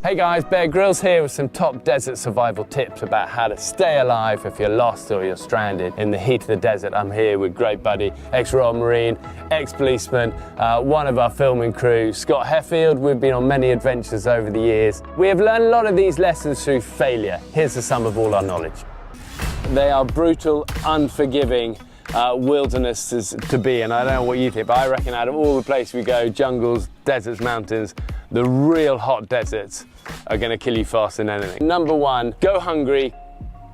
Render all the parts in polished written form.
Hey guys, Bear Grylls here with some top desert survival tips about how to stay alive if you're lost or you're stranded in the heat of the desert. I'm here with great buddy, ex-Royal Marine, ex-policeman, one of our filming crew, Scott Heffield. We've been on many adventures over the years. We have learned a lot of these lessons through failure. Here's the sum of all our knowledge. They are brutal, unforgiving wildernesses to be, and I don't know what you think, but I reckon out of all the places we go, jungles, deserts, mountains, the real hot deserts are going to kill you faster than anything. Number one, go hungry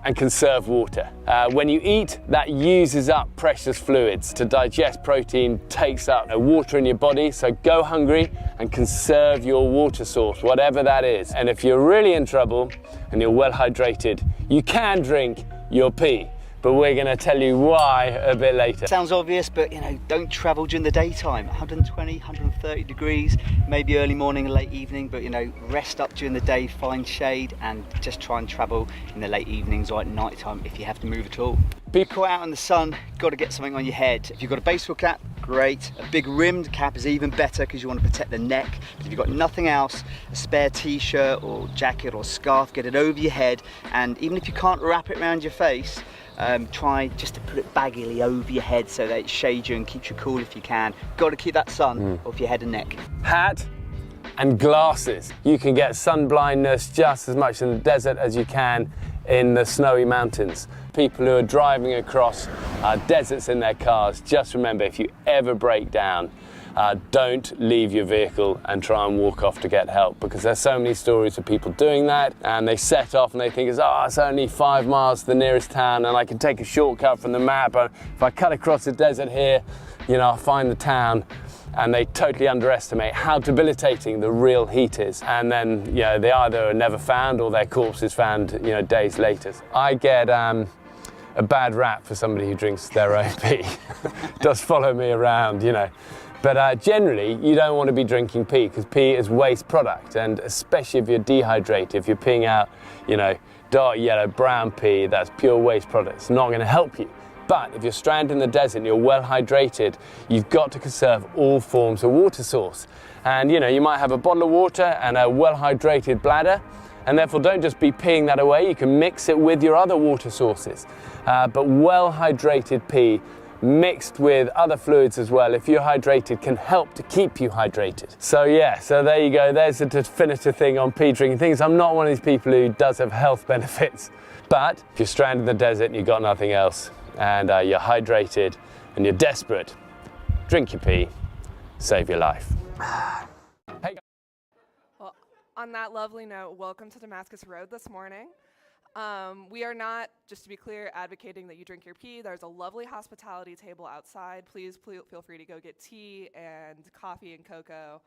and conserve water. When you eat, that uses up precious fluids. To digest protein takes up water in your body, so go hungry and conserve your water source, whatever that is. And if you're really in trouble and you're well hydrated, you can drink your pee. But we're going to tell you why a bit later. Sounds obvious, but don't travel during the daytime. 120, 130 degrees, maybe early morning and late evening, but rest up during the day, find shade, and just try and travel in the late evenings or at night time if you have to move at all. Be caught out in the sun, got to get something on your head. If you've got a baseball cap, great. A big rimmed cap is even better because you want to protect the neck. But if you've got nothing else, a spare t-shirt or jacket or scarf, get it over your head. And even if you can't wrap it around your face, try just to put it baggily over your head so that it shades you and keeps you cool if you can. Got to keep that sun off your head and neck. Hat and glasses. You can get sun blindness just as much in the desert as you can in the snowy mountains. People who are driving across deserts in their cars, just remember, if you ever break down, don't leave your vehicle and try and walk off to get help, because there's so many stories of people doing that and they set off and they think it's only 5 miles to the nearest town and I can take a shortcut from the map. If I cut across the desert here, I'll find the town. And they totally underestimate how debilitating the real heat is. And then, they either are never found or their corpse is found, days later. I get a bad rap for somebody who drinks their own pee. Does follow me around, But generally, you don't want to be drinking pee because pee is waste product. And especially if you're dehydrated, if you're peeing out, dark yellow, brown pee, that's pure waste product. It's not going to help you. But if you're stranded in the desert and you're well hydrated, you've got to conserve all forms of water source. And you might have a bottle of water and a well hydrated bladder, and therefore don't just be peeing that away. You can mix it with your other water sources. But well hydrated pee mixed with other fluids as well, if you're hydrated, can help to keep you hydrated. So there you go. There's a definitive thing on pee drinking things. I'm not one of these people who does have health benefits. But if you're stranded in the desert and you've got nothing else, and you're hydrated and you're desperate, drink your pee, save your life. Well, on that lovely note, welcome to Damascus Road this morning. We are not, just to be clear, advocating that you drink your pee. There's a lovely hospitality table outside. Please feel free to go get tea and coffee and cocoa.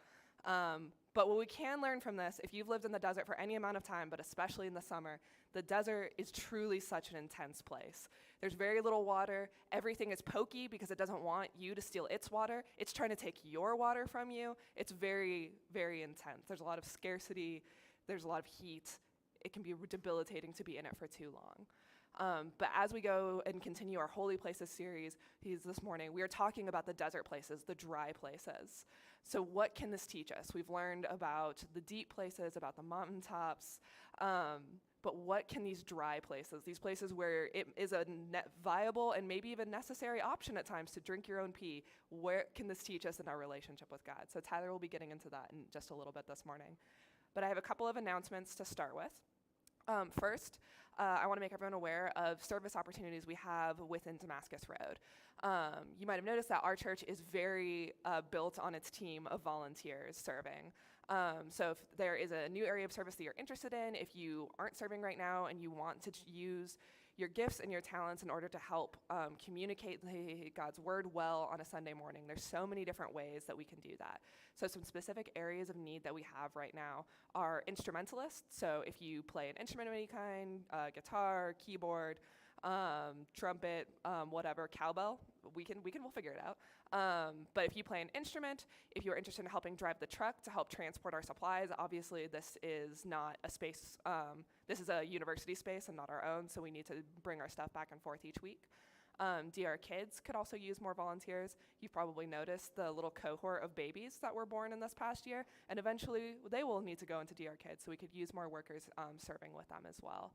But what we can learn from this, if you've lived in the desert for any amount of time, but especially in the summer, the desert is truly such an intense place. There's very little water. Everything is pokey because it doesn't want you to steal its water. It's trying to take your water from you. It's very, very intense. There's a lot of scarcity. There's a lot of heat. It can be debilitating to be in it for too long. But as we go and continue our Holy Places series this morning, we are talking about the desert places, the dry places. So what can this teach us? We've learned about the deep places, about the mountaintops, but what can these dry places, these places where it is a viable and maybe even necessary option at times to drink your own pee, where can this teach us in our relationship with God? So Tyler will be getting into that in just a little bit this morning. But I have a couple of announcements to start with. First, I want to make everyone aware of service opportunities we have within Damascus Road. You might have noticed that our church is very built on its team of volunteers serving. So if there is a new area of service that you're interested in, if you aren't serving right now and you want to use your gifts and your talents in order to help communicate God's word well on a Sunday morning, there's so many different ways that we can do that. So some specific areas of need that we have right now are instrumentalists. So if you play an instrument of any kind, guitar, keyboard, trumpet, whatever, cowbell, we'll figure it out. But if you play an instrument, if you're interested in helping drive the truck to help transport our supplies, obviously this is not a space, this is a university space and not our own, so we need to bring our stuff back and forth each week. DR Kids could also use more volunteers. You've probably noticed the little cohort of babies that were born in this past year, and eventually they will need to go into DR Kids, so we could use more workers serving with them as well.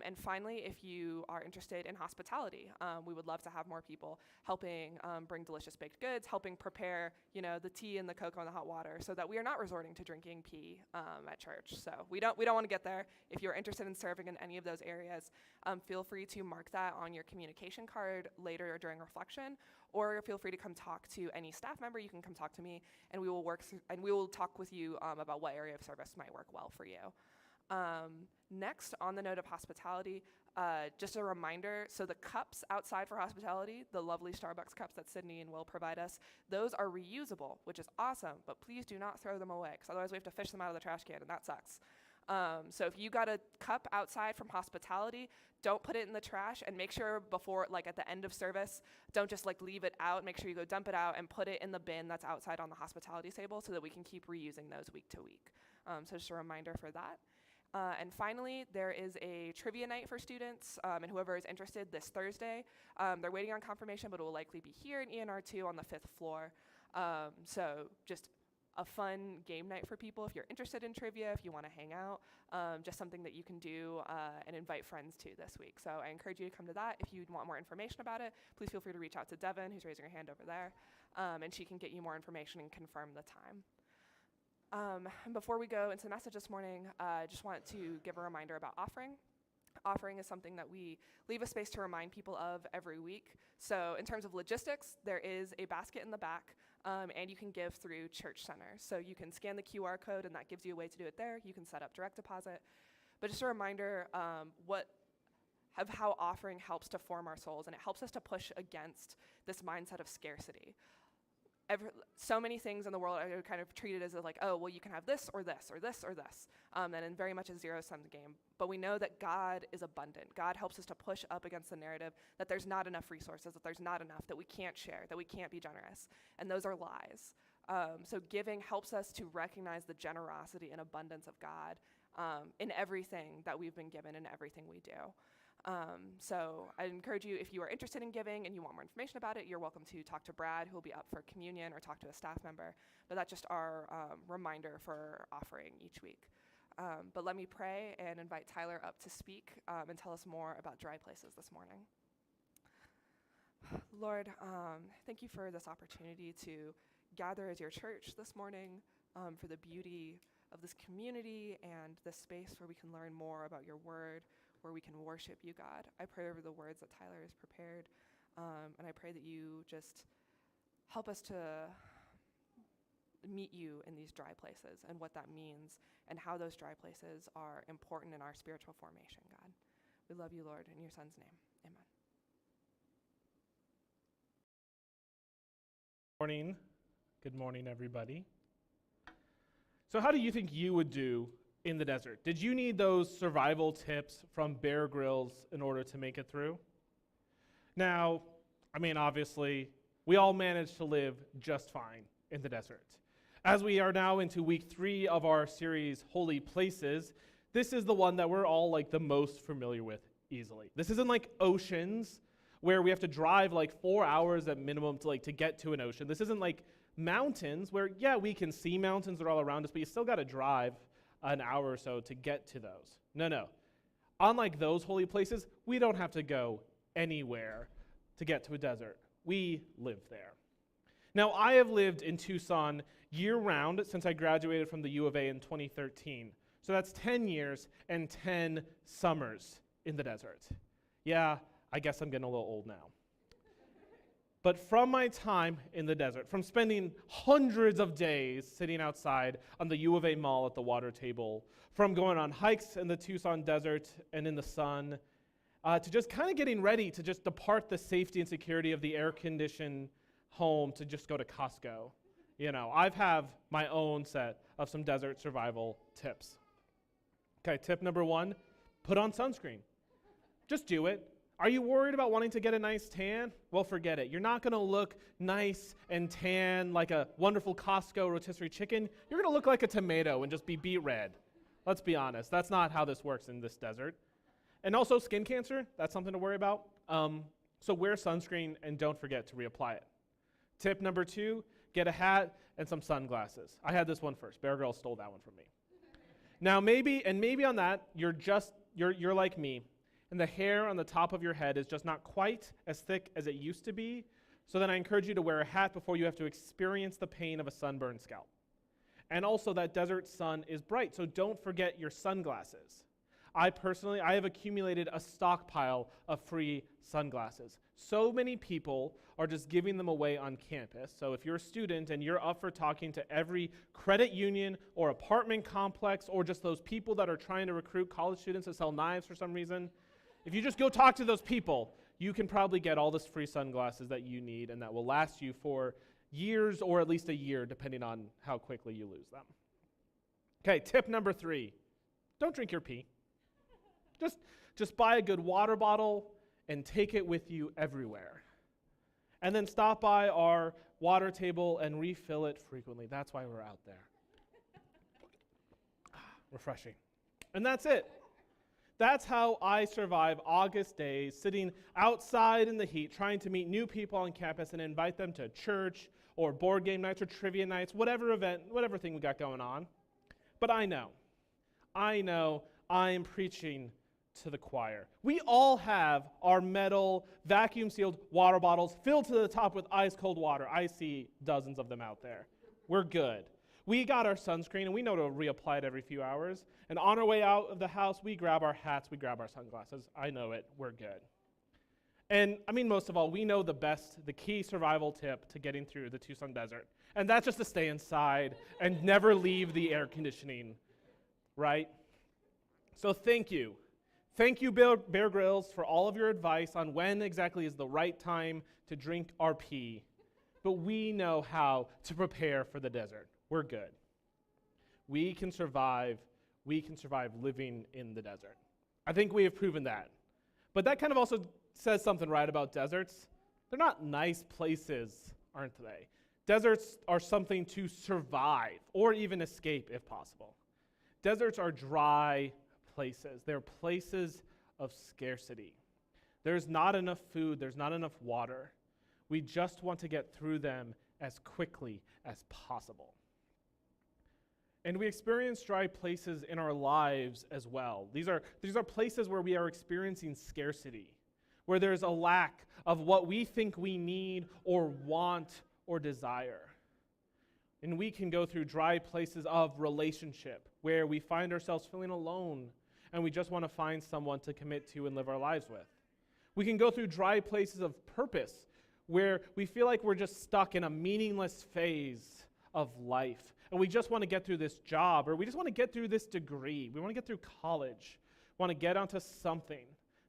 And finally, if you are interested in hospitality, we would love to have more people helping bring delicious baked goods, helping prepare, the tea and the cocoa and the hot water, so that we are not resorting to drinking pee at church. So we don't want to get there. If you're interested in serving in any of those areas, feel free to mark that on your communication card later during reflection, or feel free to come talk to any staff member. You can come talk to me, and we will talk with you about what area of service might work well for you. Next, on the note of hospitality, just a reminder, so the cups outside for hospitality, the lovely Starbucks cups that Sydney and Will provide us, those are reusable, which is awesome, but please do not throw them away, because otherwise we have to fish them out of the trash can, and that sucks. So if you got a cup outside from hospitality, don't put it in the trash, and make sure before, at the end of service, don't just leave it out. Make sure you go dump it out and put it in the bin that's outside on the hospitality table so that we can keep reusing those week to week. So just a reminder for that. And finally, there is a trivia night for students, and whoever is interested this Thursday. They're waiting on confirmation, but it will likely be here in ENR2 on the 5th floor. So just a fun game night for people if you're interested in trivia, if you want to hang out, just something that you can do and invite friends to this week. So I encourage you to come to that. If you want more information about it, please feel free to reach out to Devin, who's raising her hand over there, and she can get you more information and confirm the time. And before we go into the message this morning, I just want to give a reminder about offering. Offering is something that we leave a space to remind people of every week. So in terms of logistics, there is a basket in the back, and you can give through Church Center. So you can scan the QR code, and that gives you a way to do it there. You can set up direct deposit. But just a reminder of how offering helps to form our souls, and it helps us to push against this mindset of scarcity. So many things in the world are kind of treated as you can have this or this or this or this, and in very much a zero-sum game. But we know that God is abundant. God helps us to push up against the narrative that there's not enough resources, that there's not enough, that we can't share, that we can't be generous. And those are lies. So giving helps us to recognize the generosity and abundance of God in everything that we've been given and everything we do. So I encourage you, if you are interested in giving and you want more information about it, you're welcome to talk to Brad, who will be up for communion, or talk to a staff member. But that's just our reminder for offering each week. But let me pray and invite Tyler up to speak and tell us more about dry places this morning. Lord, thank you for this opportunity to gather as your church this morning, for the beauty of this community and this space where we can learn more about your word, where we can worship you, God. I pray over the words that Tyler has prepared, and I pray that you just help us to meet you in these dry places and what that means and how those dry places are important in our spiritual formation, God. We love you, Lord, in your Son's name. Amen. Morning. Good morning, everybody. So how do you think you would do in the desert? Did you need those survival tips from Bear Grylls in order to make it through? Now, obviously, we all managed to live just fine in the desert. As we are now into week 3 of our series, Holy Places, this is the one that we're all the most familiar with easily. This isn't like oceans, where we have to drive 4 hours at minimum to get to an ocean. This isn't like mountains, where we can see mountains, they're all around us, but you still got to drive an hour or so to get to those. No. Unlike those holy places, we don't have to go anywhere to get to a desert. We live there. Now, I have lived in Tucson year-round since I graduated from the U of A in 2013. So that's 10 years and 10 summers in the desert. Yeah, I guess I'm getting a little old now. But from my time in the desert, from spending hundreds of days sitting outside on the U of A Mall at the water table, from going on hikes in the Tucson desert and in the sun, to just kind of getting ready to just depart the safety and security of the air-conditioned home to just go to Costco. I've have my own set of some desert survival tips. Okay, tip number 1, put on sunscreen. Just do it. Are you worried about wanting to get a nice tan? Well, forget it. You're not going to look nice and tan like a wonderful Costco rotisserie chicken. You're going to look like a tomato and just be beet red. Let's be honest. That's not how this works in this desert. And also skin cancer, that's something to worry about. So wear sunscreen and don't forget to reapply it. Tip number 2, get a hat and some sunglasses. I had this one first. Bear Grylls stole that one from me. Now maybe on that, you're like me, and the hair on the top of your head is just not quite as thick as it used to be, so then I encourage you to wear a hat before you have to experience the pain of a sunburned scalp. And also that desert sun is bright, so don't forget your sunglasses. I have accumulated a stockpile of free sunglasses. So many people are just giving them away on campus. So if you're a student and you're up for talking to every credit union or apartment complex or just those people that are trying to recruit college students to sell knives for some reason, if you just go talk to those people, you can probably get all this free sunglasses that you need and that will last you for years or at least a year, depending on how quickly you lose them. Okay, tip number 3, don't drink your pee. Just buy a good water bottle and take it with you everywhere. And then stop by our water table and refill it frequently. That's why we're out there. Refreshing. And that's it. That's how I survive August days, sitting outside in the heat, trying to meet new people on campus and invite them to church or board game nights or trivia nights, whatever thing we got going on. But I know I am preaching to the choir. We all have our metal, vacuum-sealed water bottles filled to the top with ice-cold water. I see dozens of them out there. We're good. We got our sunscreen, and we know to reapply it every few hours. And on our way out of the house, we grab our hats, we grab our sunglasses. I know it. We're good. And most of all, we know the key survival tip to getting through the Tucson desert. And that's just to stay inside and never leave the air conditioning, right? So thank you. Thank you, Bear Grylls, for all of your advice on when exactly is the right time to drink our pee. But we know how to prepare for the desert. We're good. We can survive living in the desert. I think we have proven that. But that kind of also says something right about deserts. They're not nice places, aren't they? Deserts are something to survive or even escape if possible. Deserts are dry places. They're places of scarcity. There's not enough food. There's not enough water. We just want to get through them as quickly as possible. And we experience dry places in our lives as well. These are places where we are experiencing scarcity, where there's a lack of what we think we need or want or desire. And we can go through dry places of relationship, where we find ourselves feeling alone and we just want to find someone to commit to and live our lives with. We can go through dry places of purpose, where we feel like we're just stuck in a meaningless phase of life. And we just want to get through this job, or we just want to get through this degree. We want to get through college, want to get onto something.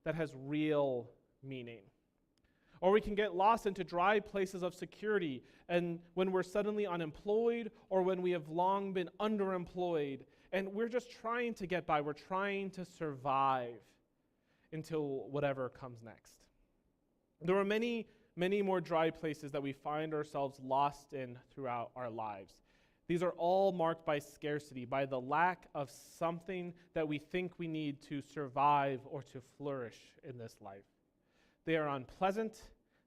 that has real meaning. Or we can get lost into dry places of security, and when we're suddenly unemployed, or when we have long been underemployed, and we're just trying to get by, we're trying to survive until whatever comes next. There are many, many more dry places that we find ourselves lost in throughout our lives. These are all marked by scarcity, by the lack of something that we think we need to survive or to flourish in this life. They are unpleasant,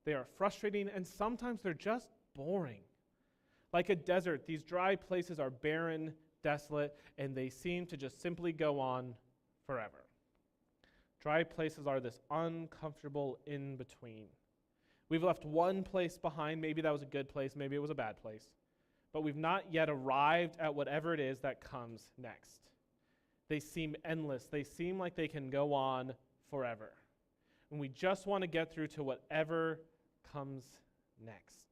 they are frustrating, and sometimes they're just boring. Like a desert, these dry places are barren, desolate, and they seem to just simply go on forever. Dry places are this uncomfortable in-between. We've left one place behind. Maybe that was a good place, maybe it was a bad place. But we've not yet arrived at whatever it is that comes next. They seem endless. They seem like they can go on forever. And we just want to get through to whatever comes next.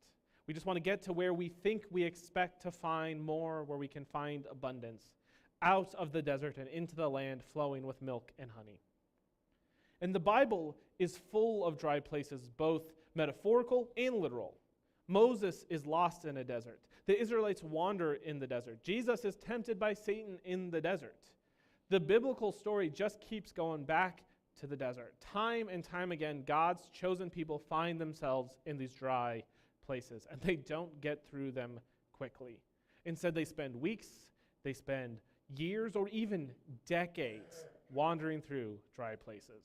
We just want to get to where we think we expect to find more, where we can find abundance, out of the desert and into the land flowing with milk and honey. And the Bible is full of dry places, both metaphorical and literal. Moses is lost in a desert. The Israelites wander in the desert. Jesus is tempted by Satan in the desert. The biblical story just keeps going back to the desert. Time and time again, God's chosen people find themselves in these dry places, and they don't get through them quickly. Instead, they spend weeks, they spend years, or even decades wandering through dry places.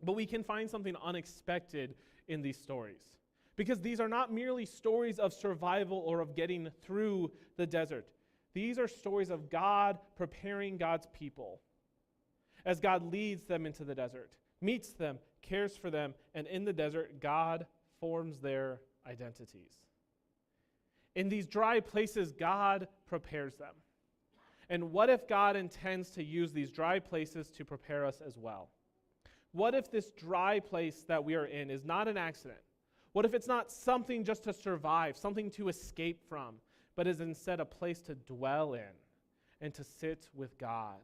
But we can find something unexpected in these stories, because these are not merely stories of survival or of getting through the desert. These are stories of God preparing God's people as God leads them into the desert, meets them, cares for them, and in the desert, God forms their identities. In these dry places, God prepares them. And what if God intends to use these dry places to prepare us as well? What if this dry place that we are in is not an accident? What if it's not something just to survive, something to escape from, but is instead a place to dwell in and to sit with God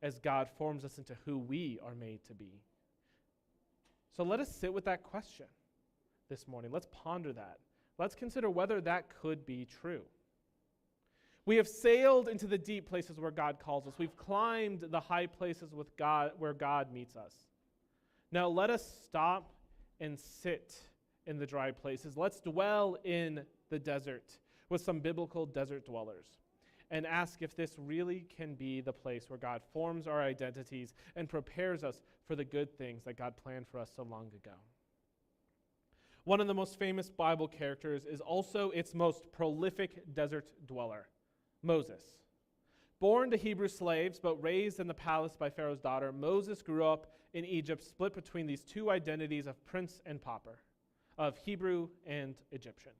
as God forms us into who we are made to be? So let us sit with that question this morning. Let's ponder that. Let's consider whether that could be true. We have sailed into the deep places where God calls us. We've climbed the high places with God, where God meets us. Now let us stop and sit in the dry places. Let's dwell in the desert with some biblical desert dwellers and ask if this really can be the place where God forms our identities and prepares us for the good things that God planned for us so long ago. One of the most famous Bible characters is also its most prolific desert dweller, Moses. Born to Hebrew slaves but raised in the palace by Pharaoh's daughter, Moses grew up in Egypt, split between these two identities of prince and pauper, of Hebrew and Egyptian.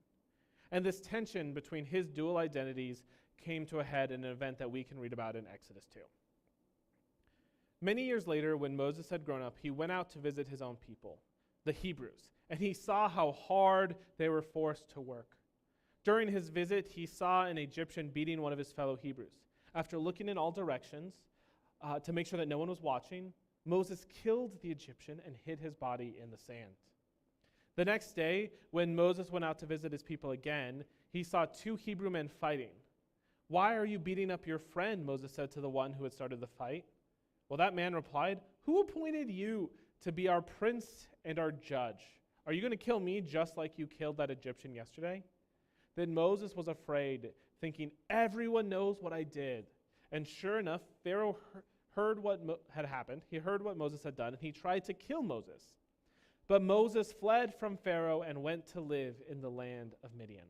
And this tension between his dual identities came to a head in an event that we can read about in Exodus 2. Many years later, when Moses had grown up, he went out to visit his own people, the Hebrews, and he saw how hard they were forced to work. During his visit, he saw an Egyptian beating one of his fellow Hebrews. After looking in all directions to make sure that no one was watching, Moses killed the Egyptian and hid his body in the sand. The next day, when Moses went out to visit his people again, he saw two Hebrew men fighting. "Why are you beating up your friend?" Moses said to the one who had started the fight. Well, that man replied, "Who appointed you to be our prince and our judge? Are you going to kill me just like you killed that Egyptian yesterday?" Then Moses was afraid, thinking, "Everyone knows what I did." And sure enough, Pharaoh heard what had happened. He heard what Moses had done, and he tried to kill Moses. But Moses fled from Pharaoh and went to live in the land of Midian.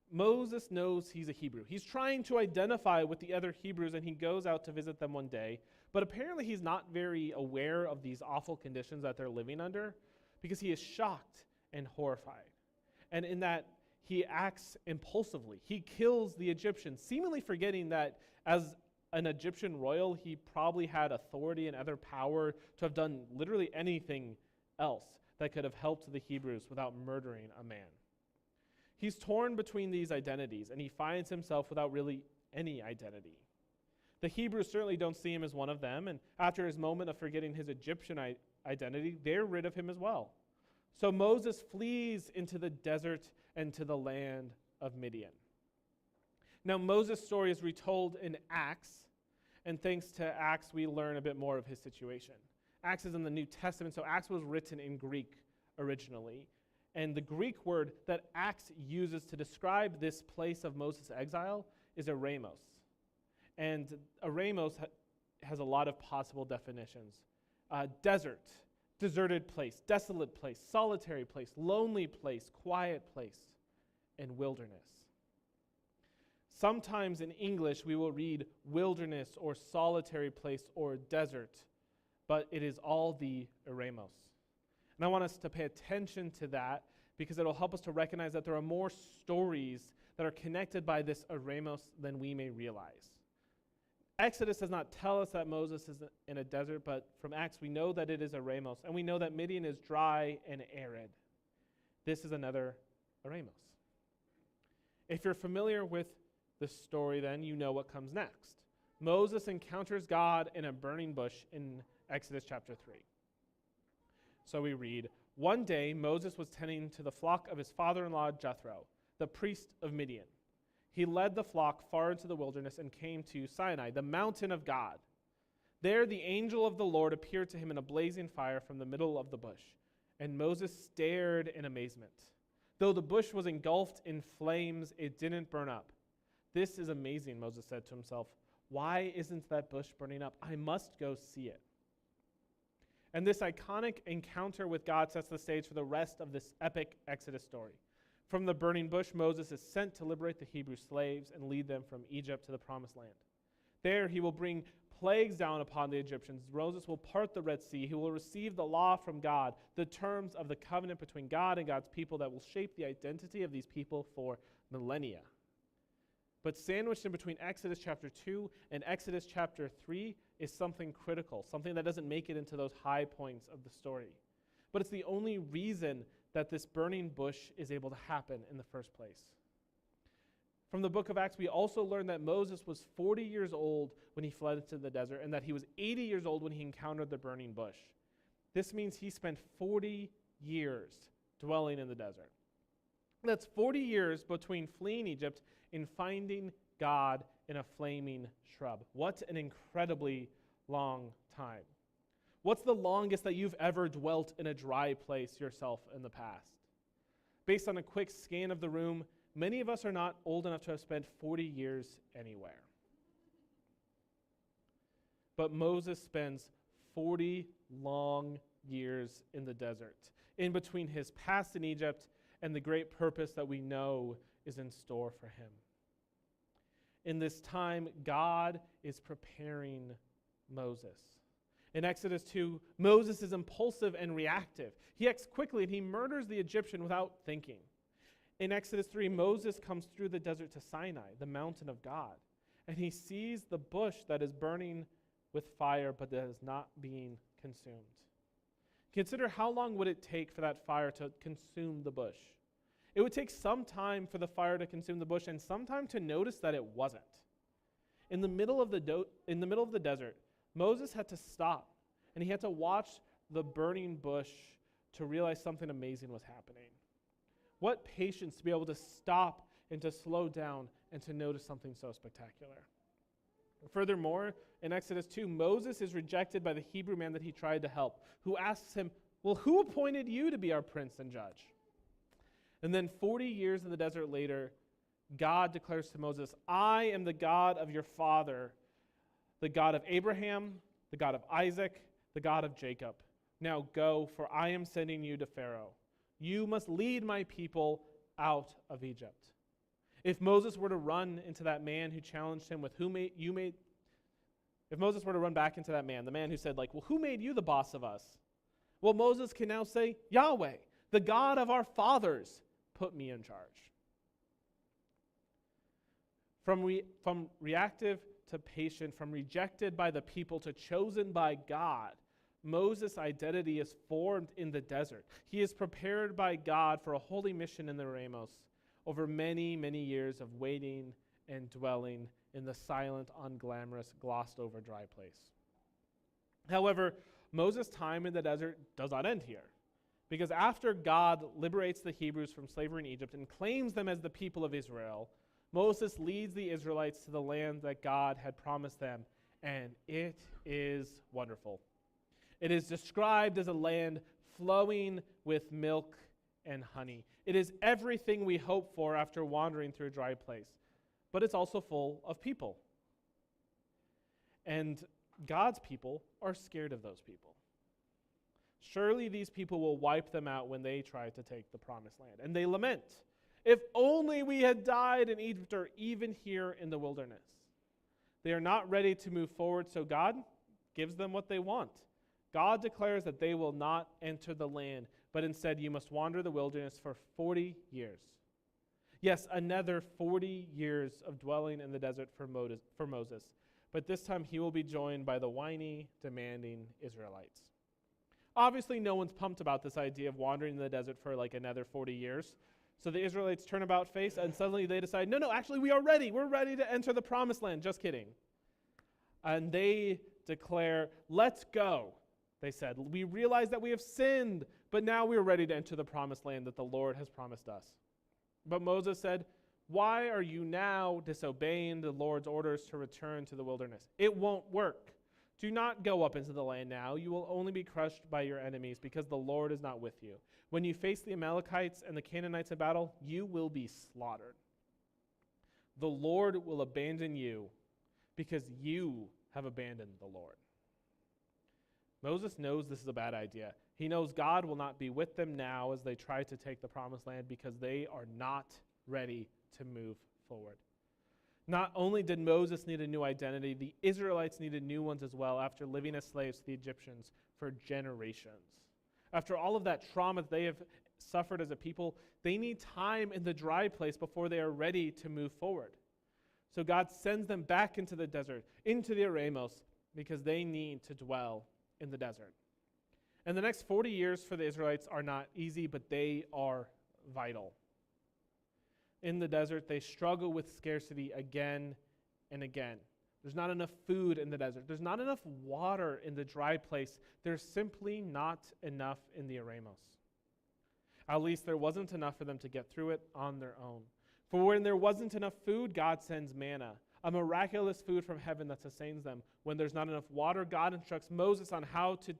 Moses knows he's a Hebrew. He's trying to identify with the other Hebrews, and he goes out to visit them one day. But apparently he's not very aware of these awful conditions that they're living under, because he is shocked and horrified. And in that, he acts impulsively. He kills the Egyptian, seemingly forgetting that as an Egyptian royal, he probably had authority and other power to have done literally anything else that could have helped the Hebrews without murdering a man. He's torn between these identities, and he finds himself without really any identity. The Hebrews certainly don't see him as one of them, and after his moment of forgetting his Egyptian identity, they're rid of him as well. So Moses flees into the desert and to the land of Midian. Now, Moses' story is retold in Acts, and thanks to Acts, we learn a bit more of his situation. Acts is in the New Testament, so Acts was written in Greek originally. And the Greek word that Acts uses to describe this place of Moses' exile is eremos. And eremos has a lot of possible definitions. Desert, deserted place, desolate place, solitary place, lonely place, quiet place, and wilderness. Sometimes in English we will read wilderness or solitary place or desert, but it is all the eremos. And I want us to pay attention to that because it'll help us to recognize that there are more stories that are connected by this eremos than we may realize. Exodus does not tell us that Moses is in a desert, but from Acts we know that it is eremos, and we know that Midian is dry and arid. This is another eremos. If you're familiar with the story, then you know what comes next. Moses encounters God in a burning bush in Exodus chapter 3. So we read, "One day Moses was tending to the flock of his father-in-law Jethro, the priest of Midian. He led the flock far into the wilderness and came to Sinai, the mountain of God. There the angel of the Lord appeared to him in a blazing fire from the middle of the bush, and Moses stared in amazement. Though the bush was engulfed in flames, it didn't burn up. 'This is amazing,' Moses said to himself. 'Why isn't that bush burning up? I must go see it.'" And this iconic encounter with God sets the stage for the rest of this epic Exodus story. From the burning bush, Moses is sent to liberate the Hebrew slaves and lead them from Egypt to the promised land. There he will bring plagues down upon the Egyptians. Moses will part the Red Sea. He will receive the law from God, the terms of the covenant between God and God's people that will shape the identity of these people for millennia. But sandwiched in between Exodus chapter 2 and Exodus chapter 3 is something critical, something that doesn't make it into those high points of the story. But it's the only reason that this burning bush is able to happen in the first place. From the book of Acts, we also learn that Moses was 40 years old when he fled into the desert and that he was 80 years old when he encountered the burning bush. This means he spent 40 years dwelling in the desert. That's 40 years between fleeing Egypt and finding God in a flaming shrub. What an incredibly long time. What's the longest that you've ever dwelt in a dry place yourself in the past? Based on a quick scan of the room, many of us are not old enough to have spent 40 years anywhere. But Moses spends 40 long years in the desert, in between his past in Egypt and the great purpose that we know is in store for him. In this time, God is preparing Moses. In Exodus 2, Moses is impulsive and reactive. He acts quickly and he murders the Egyptian without thinking. In Exodus 3, Moses comes through the desert to Sinai, the mountain of God, and he sees the bush that is burning with fire but that is not being consumed. Consider how long would it take for that fire to consume the bush. It would take some time for the fire to consume the bush and some time to notice that it wasn't. In the middle of the desert, Moses had to stop, and he had to watch the burning bush to realize something amazing was happening. What patience to be able to stop and to slow down and to notice something so spectacular. Furthermore, in Exodus 2, Moses is rejected by the Hebrew man that he tried to help, who asks him, "Well, who appointed you to be our prince and judge?" And then 40 years in the desert later, God declares to Moses, "I am the God of your father, the God of Abraham, the God of Isaac, the God of Jacob. Now go, for I am sending you to Pharaoh. You must lead my people out of Egypt." If Moses were to run into that man who challenged him with if Moses were to run back into that man, the man who said, "Well, who made you the boss of us?" Well, Moses can now say, "Yahweh, the God of our fathers, put me in charge." From reactive to patient, from rejected by the people to chosen by God, Moses' identity is formed in the desert. He is prepared by God for a holy mission in the Ramos over many, many years of waiting and dwelling in the silent, unglamorous, glossed-over dry place. However, Moses' time in the desert does not end here, because after God liberates the Hebrews from slavery in Egypt and claims them as the people of Israel, Moses leads the Israelites to the land that God had promised them, and it is wonderful. It is described as a land flowing with milk and honey. It is everything we hope for after wandering through a dry place, but it's also full of people. And God's people are scared of those people. Surely these people will wipe them out when they try to take the promised land. And they lament, if only we had died in Egypt or even here in the wilderness. They are not ready to move forward, so God gives them what they want. God declares that they will not enter the land, but instead you must wander the wilderness for 40 years. Yes, another 40 years of dwelling in the desert for Moses. But this time he will be joined by the whiny, demanding Israelites. Obviously, no one's pumped about this idea of wandering in the desert for like another 40 years. So the Israelites turn about face, and suddenly they decide, no, actually we are ready. We're ready to enter the promised land. Just kidding. And they declare, let's go. They said, we realize that we have sinned, but now we are ready to enter the promised land that the Lord has promised us. But Moses said, why are you now disobeying the Lord's orders to return to the wilderness? It won't work. Do not go up into the land now. You will only be crushed by your enemies because the Lord is not with you. When you face the Amalekites and the Canaanites in battle, you will be slaughtered. The Lord will abandon you because you have abandoned the Lord. Moses knows this is a bad idea. He knows God will not be with them now as they try to take the promised land because they are not ready to move forward. Not only did Moses need a new identity, the Israelites needed new ones as well after living as slaves to the Egyptians for generations. After all of that trauma they have suffered as a people, they need time in the dry place before they are ready to move forward. So God sends them back into the desert, into the Eremos, because they need to dwell in the desert. And the next 40 years for the Israelites are not easy, but they are vital. In the desert, they struggle with scarcity again and again. There's not enough food in the desert. There's not enough water in the dry place. There's simply not enough in the Eremos. At least there wasn't enough for them to get through it on their own. For when there wasn't enough food, God sends manna, a miraculous food from heaven that sustains them. When there's not enough water, God instructs Moses on how to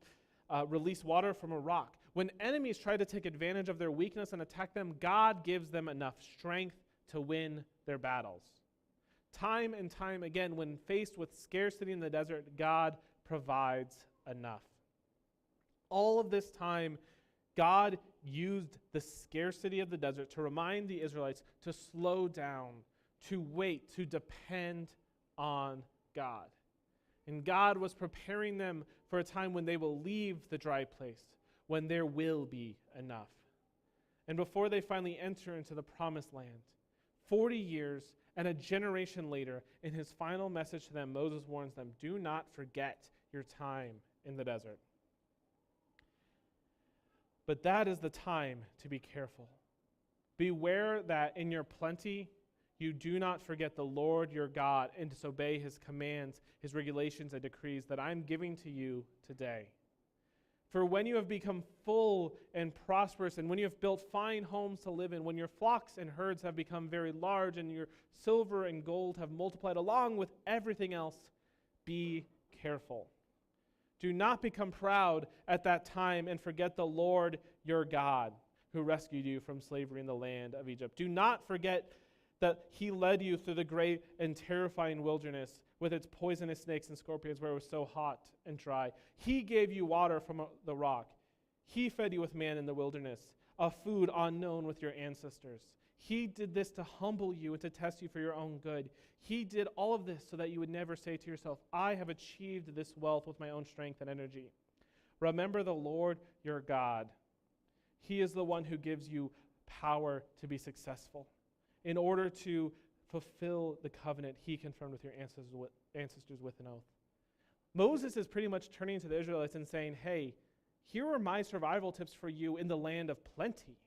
release water from a rock. When enemies try to take advantage of their weakness and attack them, God gives them enough strength to win their battles. Time and time again, when faced with scarcity in the desert, God provides enough. All of this time, God used the scarcity of the desert to remind the Israelites to slow down, to wait, to depend on God. And God was preparing them for a time when they will leave the dry place, when there will be enough. And before they finally enter into the promised land, 40 years and a generation later, in his final message to them, Moses warns them, do not forget your time in the desert. But that is the time to be careful. Beware that in your plenty, you do not forget the Lord your God and disobey his commands, his regulations and decrees that I'm giving to you today. For when you have become full and prosperous, and when you have built fine homes to live in, when your flocks and herds have become very large, and your silver and gold have multiplied along with everything else, be careful. Do not become proud at that time and forget the Lord your God, who rescued you from slavery in the land of Egypt. Do not forget that he led you through the great and terrifying wilderness with its poisonous snakes and scorpions where it was so hot and dry. He gave you water from the rock. He fed you with manna in the wilderness, a food unknown with your ancestors. He did this to humble you and to test you for your own good. He did all of this so that you would never say to yourself, I have achieved this wealth with my own strength and energy. Remember the Lord your God. He is the one who gives you power to be successful in order to fulfill the covenant he confirmed with your ancestors with an oath. Moses is pretty much turning to the Israelites and saying, hey, here are my survival tips for you in the land of plenty.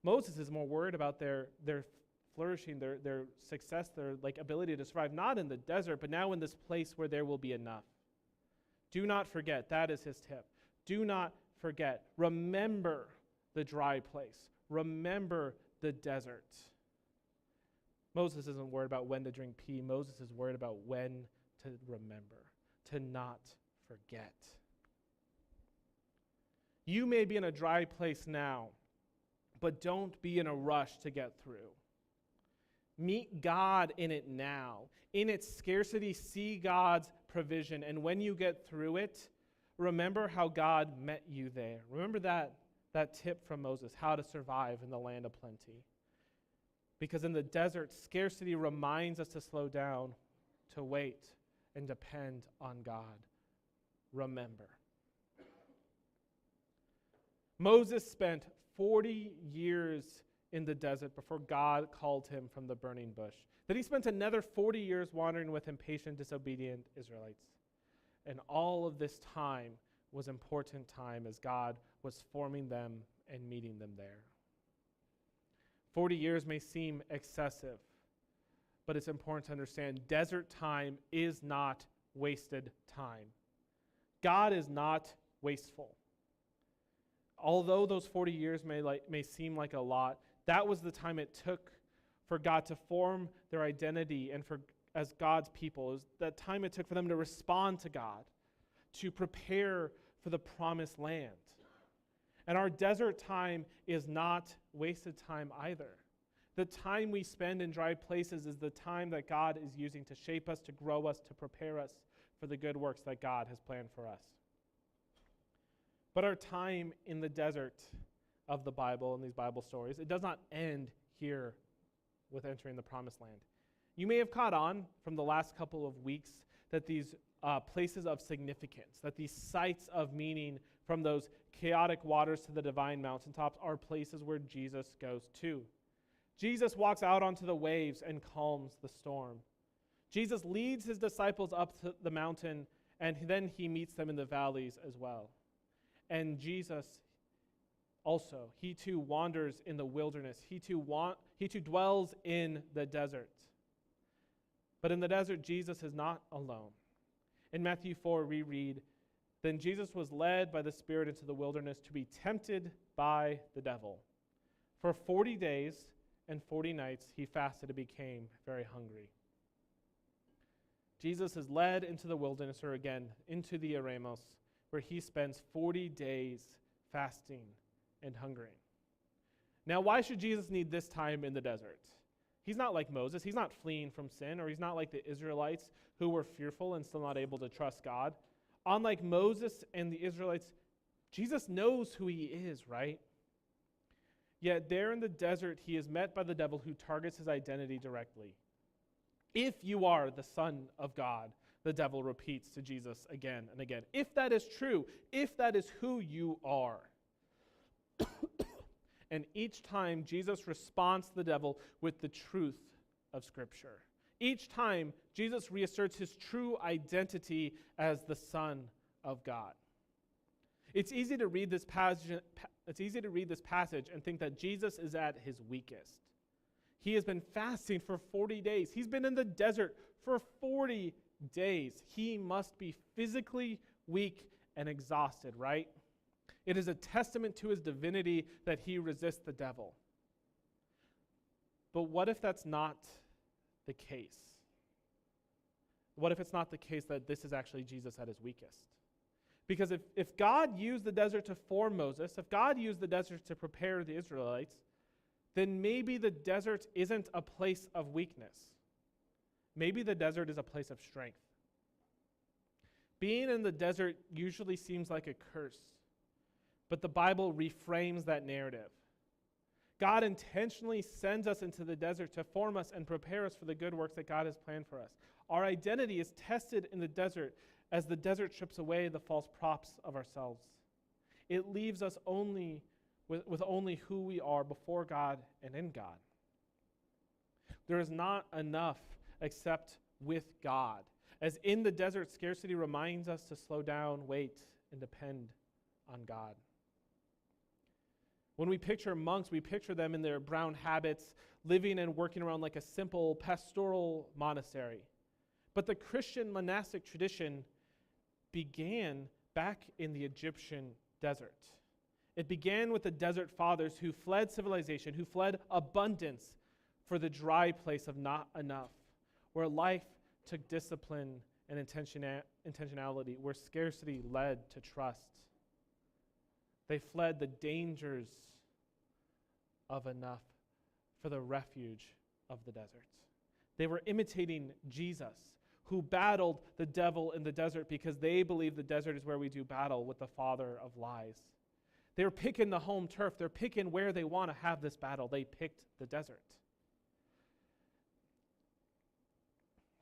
Moses is more worried about their flourishing, their success, their ability to survive, not in the desert, but now in this place where there will be enough. Do not forget. That is his tip. Do not forget. Remember the dry place. Remember the desert. Moses isn't worried about when to drink pee. Moses is worried about when to remember, to not forget. You may be in a dry place now, but don't be in a rush to get through. Meet God in it now. In its scarcity, see God's provision. And when you get through it, remember how God met you there. Remember that tip from Moses, how to survive in the land of plenty. Because in the desert, scarcity reminds us to slow down, to wait, and depend on God. Remember. Moses spent 40 years in the desert before God called him from the burning bush. Then he spent another 40 years wandering with impatient, disobedient Israelites. And all of this time was important time as God was forming them and meeting them there. 40 years may seem excessive, but it's important to understand desert time is not wasted time. God is not wasteful. Although those 40 years may seem like a lot, that was the time it took for God to form their identity and as God's people. It was that time it took for them to respond to God, to prepare for the promised land. And our desert time is not wasted time either. The time we spend in dry places is the time that God is using to shape us, to grow us, to prepare us for the good works that God has planned for us. But our time in the desert of the Bible and these Bible stories, it does not end here with entering the promised land. You may have caught on from the last couple of weeks that these places of significance, that these sites of meaning from those chaotic waters to the divine mountaintops are places where Jesus goes to. Jesus walks out onto the waves and calms the storm. Jesus leads his disciples up to the mountain, and then he meets them in the valleys as well. And Jesus also, he too wanders in the wilderness. He too dwells in the desert. But in the desert, Jesus is not alone. In Matthew 4, we read, "Then Jesus was led by the Spirit into the wilderness to be tempted by the devil. For 40 days and 40 nights he fasted and became very hungry." Jesus is led into the wilderness, or again, into the eremos, where he spends 40 days fasting and hungering. Now, why should Jesus need this time in the desert? He's not like Moses. He's not fleeing from sin, or he's not like the Israelites who were fearful and still not able to trust God. Unlike Moses and the Israelites, Jesus knows who he is, right? Yet there in the desert, he is met by the devil who targets his identity directly. "If you are the Son of God," the devil repeats to Jesus again and again. If that is true, if that is who you are. And each time, Jesus responds to the devil with the truth of Scripture. Each time, Jesus reasserts his true identity as the Son of God. It's easy to read this passage and think that Jesus is at his weakest. He has been fasting for 40 days. He's been in the desert for 40 days. He must be physically weak and exhausted, right? It is a testament to his divinity that he resists the devil. But what if that's not the case? What if it's not the case that this is actually Jesus at his weakest? Because if God used the desert to form Moses, if God used the desert to prepare the Israelites, then maybe the desert isn't a place of weakness. Maybe the desert is a place of strength. Being in the desert usually seems like a curse, but the Bible reframes that narrative. God intentionally sends us into the desert to form us and prepare us for the good works that God has planned for us. Our identity is tested in the desert as the desert strips away the false props of ourselves. It leaves us only with only who we are before God and in God. There is not enough except with God. As in the desert, scarcity reminds us to slow down, wait, and depend on God. When we picture monks, we picture them in their brown habits, living and working around like a simple pastoral monastery. But the Christian monastic tradition began back in the Egyptian desert. It began with the desert fathers who fled civilization, who fled abundance for the dry place of not enough, where life took discipline and intentionality, where scarcity led to trust. They fled the dangers of enough for the refuge of the desert. They were imitating Jesus, who battled the devil in the desert because they believed the desert is where we do battle with the father of lies. They were picking the home turf. They're picking where they want to have this battle. They picked the desert.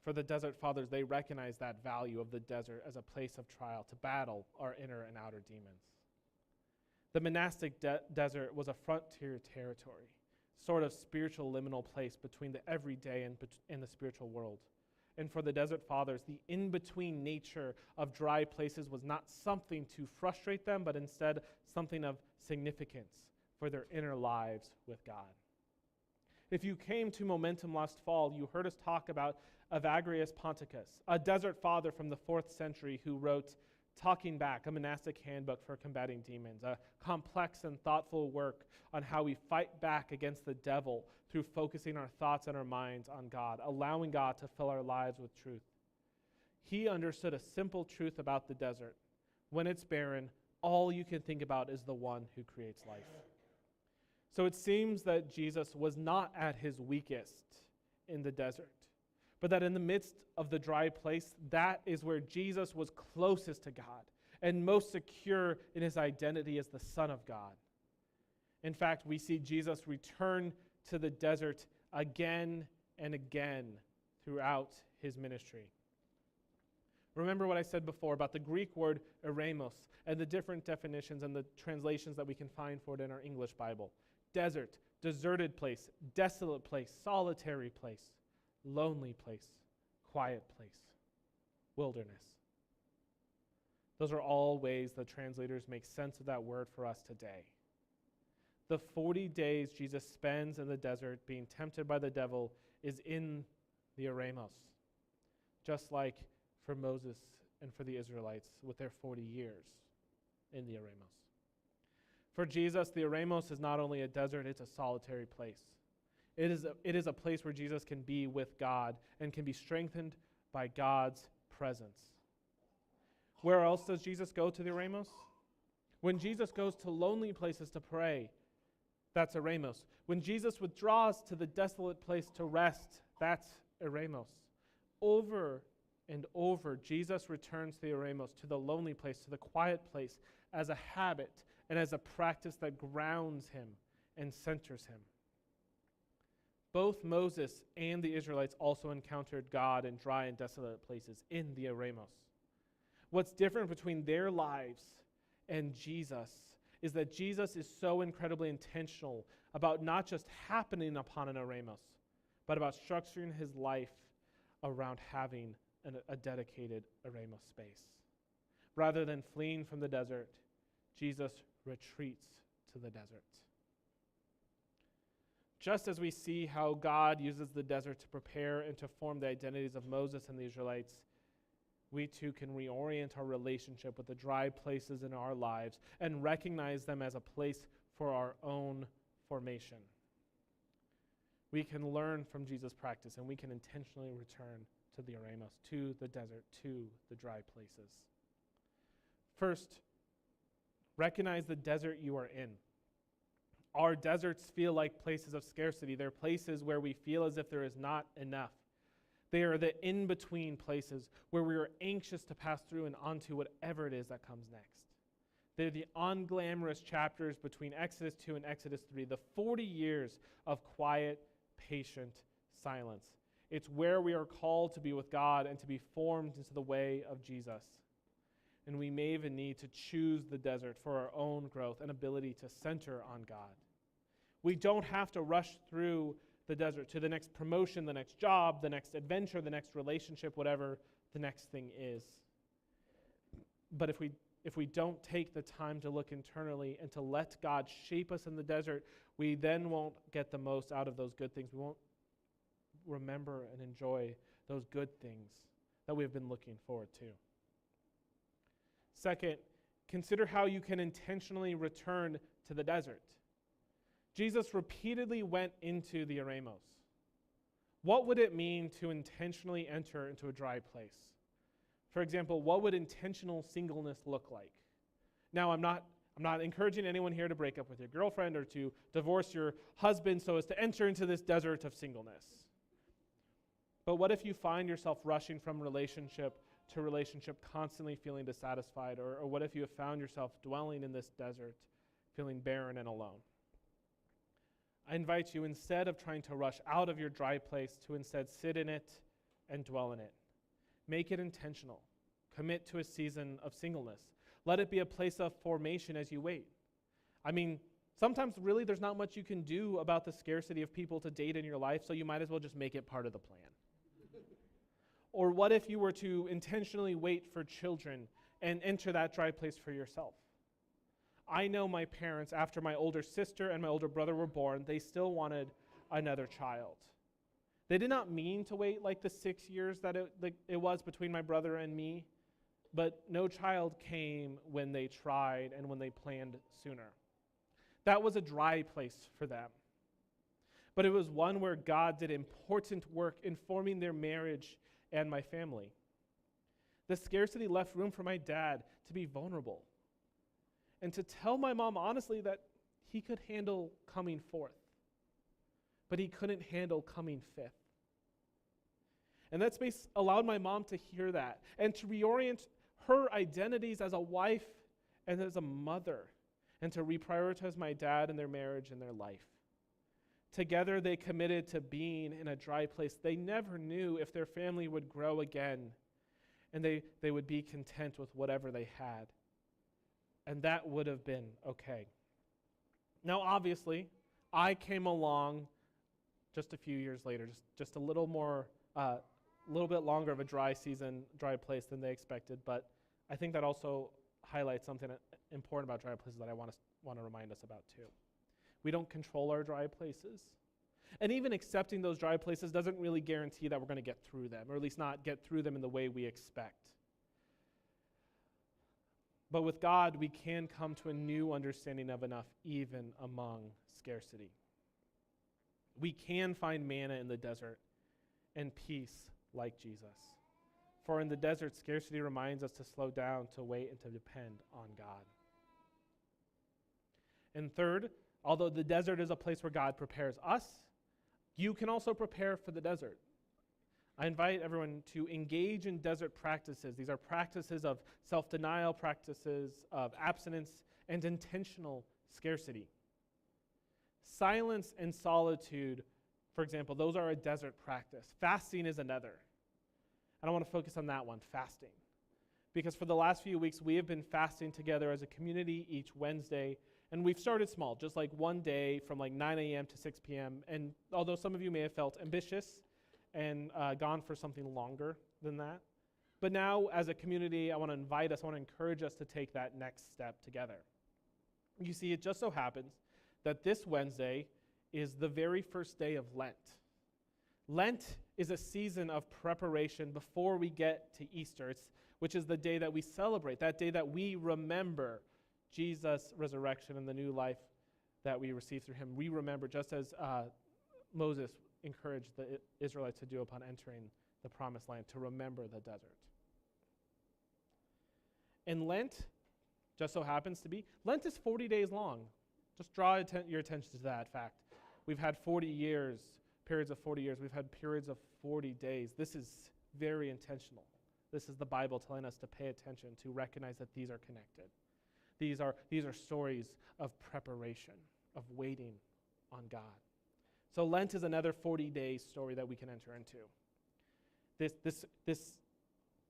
For the desert fathers, they recognized that value of the desert as a place of trial to battle our inner and outer demons. The monastic desert was a frontier territory, sort of spiritual liminal place between the everyday and the spiritual world. And for the desert fathers, the in-between nature of dry places was not something to frustrate them, but instead something of significance for their inner lives with God. If you came to Momentum last fall, you heard us talk about Evagrius Ponticus, a desert father from the 4th century who wrote Talking Back, a monastic handbook for combating demons, a complex and thoughtful work on how we fight back against the devil through focusing our thoughts and our minds on God, allowing God to fill our lives with truth. He understood a simple truth about the desert. When it's barren, all you can think about is the one who creates life. So it seems that Jesus was not at his weakest in the desert, but that in the midst of the dry place, that is where Jesus was closest to God and most secure in his identity as the Son of God. In fact, we see Jesus return to the desert again and again throughout his ministry. Remember what I said before about the Greek word eremos and the different definitions and the translations that we can find for it in our English Bible. Desert, deserted place, desolate place, solitary place, lonely place, quiet place, wilderness. Those are all ways the translators make sense of that word for us today. The 40 days Jesus spends in the desert being tempted by the devil is in the eremos, just like for Moses and for the Israelites with their 40 years in the eremos. For Jesus, the eremos is not only a desert, it's a solitary place. It is a place where Jesus can be with God and can be strengthened by God's presence. Where else does Jesus go to the eremos? When Jesus goes to lonely places to pray, that's eremos. When Jesus withdraws to the desolate place to rest, that's eremos. Over and over, Jesus returns to the eremos, to the lonely place, to the quiet place, as a habit and as a practice that grounds him and centers him. Both Moses and the Israelites also encountered God in dry and desolate places in the eremos. What's different between their lives and Jesus is that Jesus is so incredibly intentional about not just happening upon an eremos, but about structuring his life around having a dedicated eremos space. Rather than fleeing from the desert, Jesus retreats to the desert. Just as we see how God uses the desert to prepare and to form the identities of Moses and the Israelites, we too can reorient our relationship with the dry places in our lives and recognize them as a place for our own formation. We can learn from Jesus' practice, and we can intentionally return to the eremos, to the desert, to the dry places. First, recognize the desert you are in. Our deserts feel like places of scarcity. They're places where we feel as if there is not enough. They are the in-between places where we are anxious to pass through and onto whatever it is that comes next. They're the unglamorous chapters between Exodus 2 and Exodus 3, the 40 years of quiet, patient silence. It's where we are called to be with God and to be formed into the way of Jesus. And we may even need to choose the desert for our own growth and ability to center on God. We don't have to rush through the desert to the next promotion, the next job, the next adventure, the next relationship, whatever the next thing is. But if we if we don't take the time to look internally and to let God shape us in the desert, we then won't get the most out of those good things. We won't remember and enjoy those good things that we've been looking forward to. Second, consider how you can intentionally return to the desert. Jesus repeatedly went into the eremos. What would it mean to intentionally enter into a dry place? For example, what would intentional singleness look like? Now, I'm not encouraging anyone here to break up with your girlfriend or to divorce your husband so as to enter into this desert of singleness. But what if you find yourself rushing from relationship to relationship, constantly feeling dissatisfied? Or what if you have found yourself dwelling in this desert, feeling barren and alone? I invite you, instead of trying to rush out of your dry place, to instead sit in it and dwell in it. Make it intentional. Commit to a season of singleness. Let it be a place of formation as you wait. I mean, sometimes really there's not much you can do about the scarcity of people to date in your life, so you might as well just make it part of the plan. Or what if you were to intentionally wait for children and enter that dry place for yourself? I know my parents, after my older sister and my older brother were born, they still wanted another child. They did not mean to wait like the 6 years that it was between my brother and me, but no child came when they tried and when they planned sooner. That was a dry place for them. But it was one where God did important work in forming their marriage and my family. The scarcity left room for my dad to be vulnerable and to tell my mom honestly that he could handle coming fourth, but he couldn't handle coming fifth. And that space allowed my mom to hear that and to reorient her identities as a wife and as a mother, and to reprioritize my dad and their marriage and their life. Together they committed to being in a dry place. They never knew if their family would grow again, and they would be content with whatever they had. And that would have been okay. Now, obviously, I came along just a few years later, just a little more, a little bit longer of a dry place than they expected, but I think that also highlights something important about dry places that I want to remind us about too. We don't control our dry places. And even accepting those dry places doesn't really guarantee that we're going to get through them, or at least not get through them in the way we expect. But with God, we can come to a new understanding of enough, even among scarcity. We can find manna in the desert and peace like Jesus. For in the desert, scarcity reminds us to slow down, to wait, and to depend on God. And third, although the desert is a place where God prepares us, you can also prepare for the desert. I invite everyone to engage in desert practices. These are practices of self-denial, practices of abstinence, and intentional scarcity. Silence and solitude, for example, those are a desert practice. Fasting is another. And I want to focus on that one, fasting. Because for the last few weeks, we have been fasting together as a community each Wednesday. And we've started small, just like one day from like 9 a.m. to 6 p.m. And although some of you may have felt ambitious and gone for something longer than that, but now as a community, I want to invite us, I want to encourage us to take that next step together. You see, it just so happens that this Wednesday is the very first day of Lent. Lent is a season of preparation before we get to Easter, which is the day that we celebrate, that day that we remember Jesus' resurrection and the new life that we receive through him. We remember, just as Moses encouraged the Israelites to do upon entering the promised land, to remember the desert. And Lent, just so happens to be, Lent is 40 days long. Just draw your attention to that fact. We've had 40 years, periods of 40 years. We've had periods of 40 days. This is very intentional. This is the Bible telling us to pay attention, to recognize that these are connected. These are stories of preparation, of waiting on God. So Lent is another 40-day story that we can enter into. This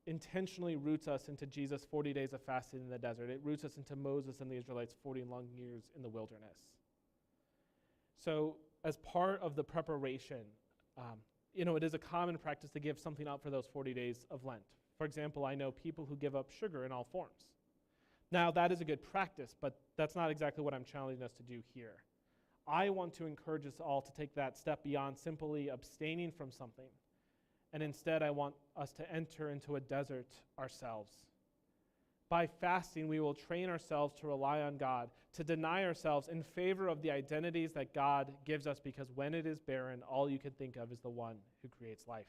intentionally roots us into Jesus' 40 days of fasting in the desert. It roots us into Moses and the Israelites' 40 long years in the wilderness. So as part of the preparation, it is a common practice to give something up for those 40 days of Lent. For example, I know people who give up sugar in all forms. Now, that is a good practice, but that's not exactly what I'm challenging us to do here. I want to encourage us all to take that step beyond simply abstaining from something. And instead, I want us to enter into a desert ourselves. By fasting, we will train ourselves to rely on God, to deny ourselves in favor of the identities that God gives us, because when it is barren, all you can think of is the one who creates life.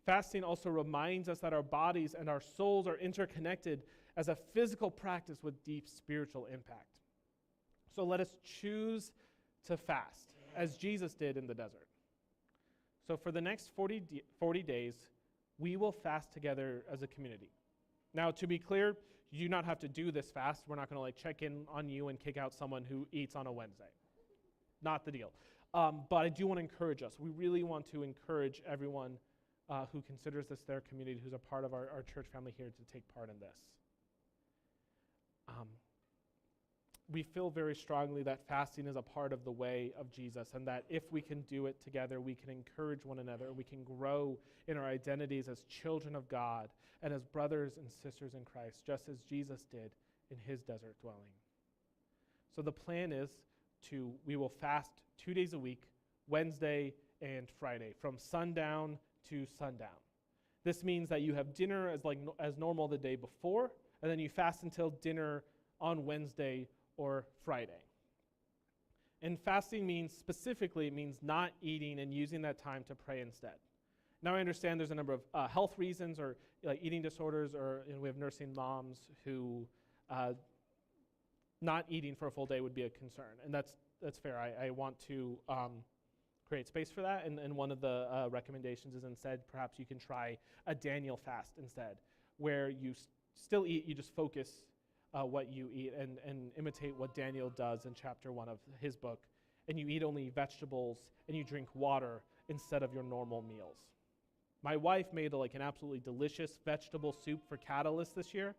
Fasting also reminds us that our bodies and our souls are interconnected as a physical practice with deep spiritual impact. So let us choose to fast, as Jesus did in the desert. So for the next 40 days, we will fast together as a community. Now, to be clear, you do not have to do this fast. We're not going to check in on you and kick out someone who eats on a Wednesday. Not the deal. But I do want to encourage us. We really want to encourage everyone who considers this their community, who's a part of our church family here, to take part in this. We feel very strongly that fasting is a part of the way of Jesus, and that if we can do it together, we can encourage one another, we can grow in our identities as children of God and as brothers and sisters in Christ, just as Jesus did in his desert dwelling. So the plan is we will fast 2 days a week, Wednesday and Friday, from sundown to sundown. This means that you have dinner as normal the day before, and then you fast until dinner on Wednesday or Friday. And fasting means not eating and using that time to pray instead. Now I understand there's a number of health reasons, or eating disorders, or we have nursing moms who not eating for a full day would be a concern, and that's fair. I want to create space for that, and one of the recommendations is instead perhaps you can try a Daniel fast instead, where you still eat, you just focus what you eat and imitate what Daniel does in chapter 1 of his book, and you eat only vegetables and you drink water instead of your normal meals. My wife made an absolutely delicious vegetable soup for Catalyst this year,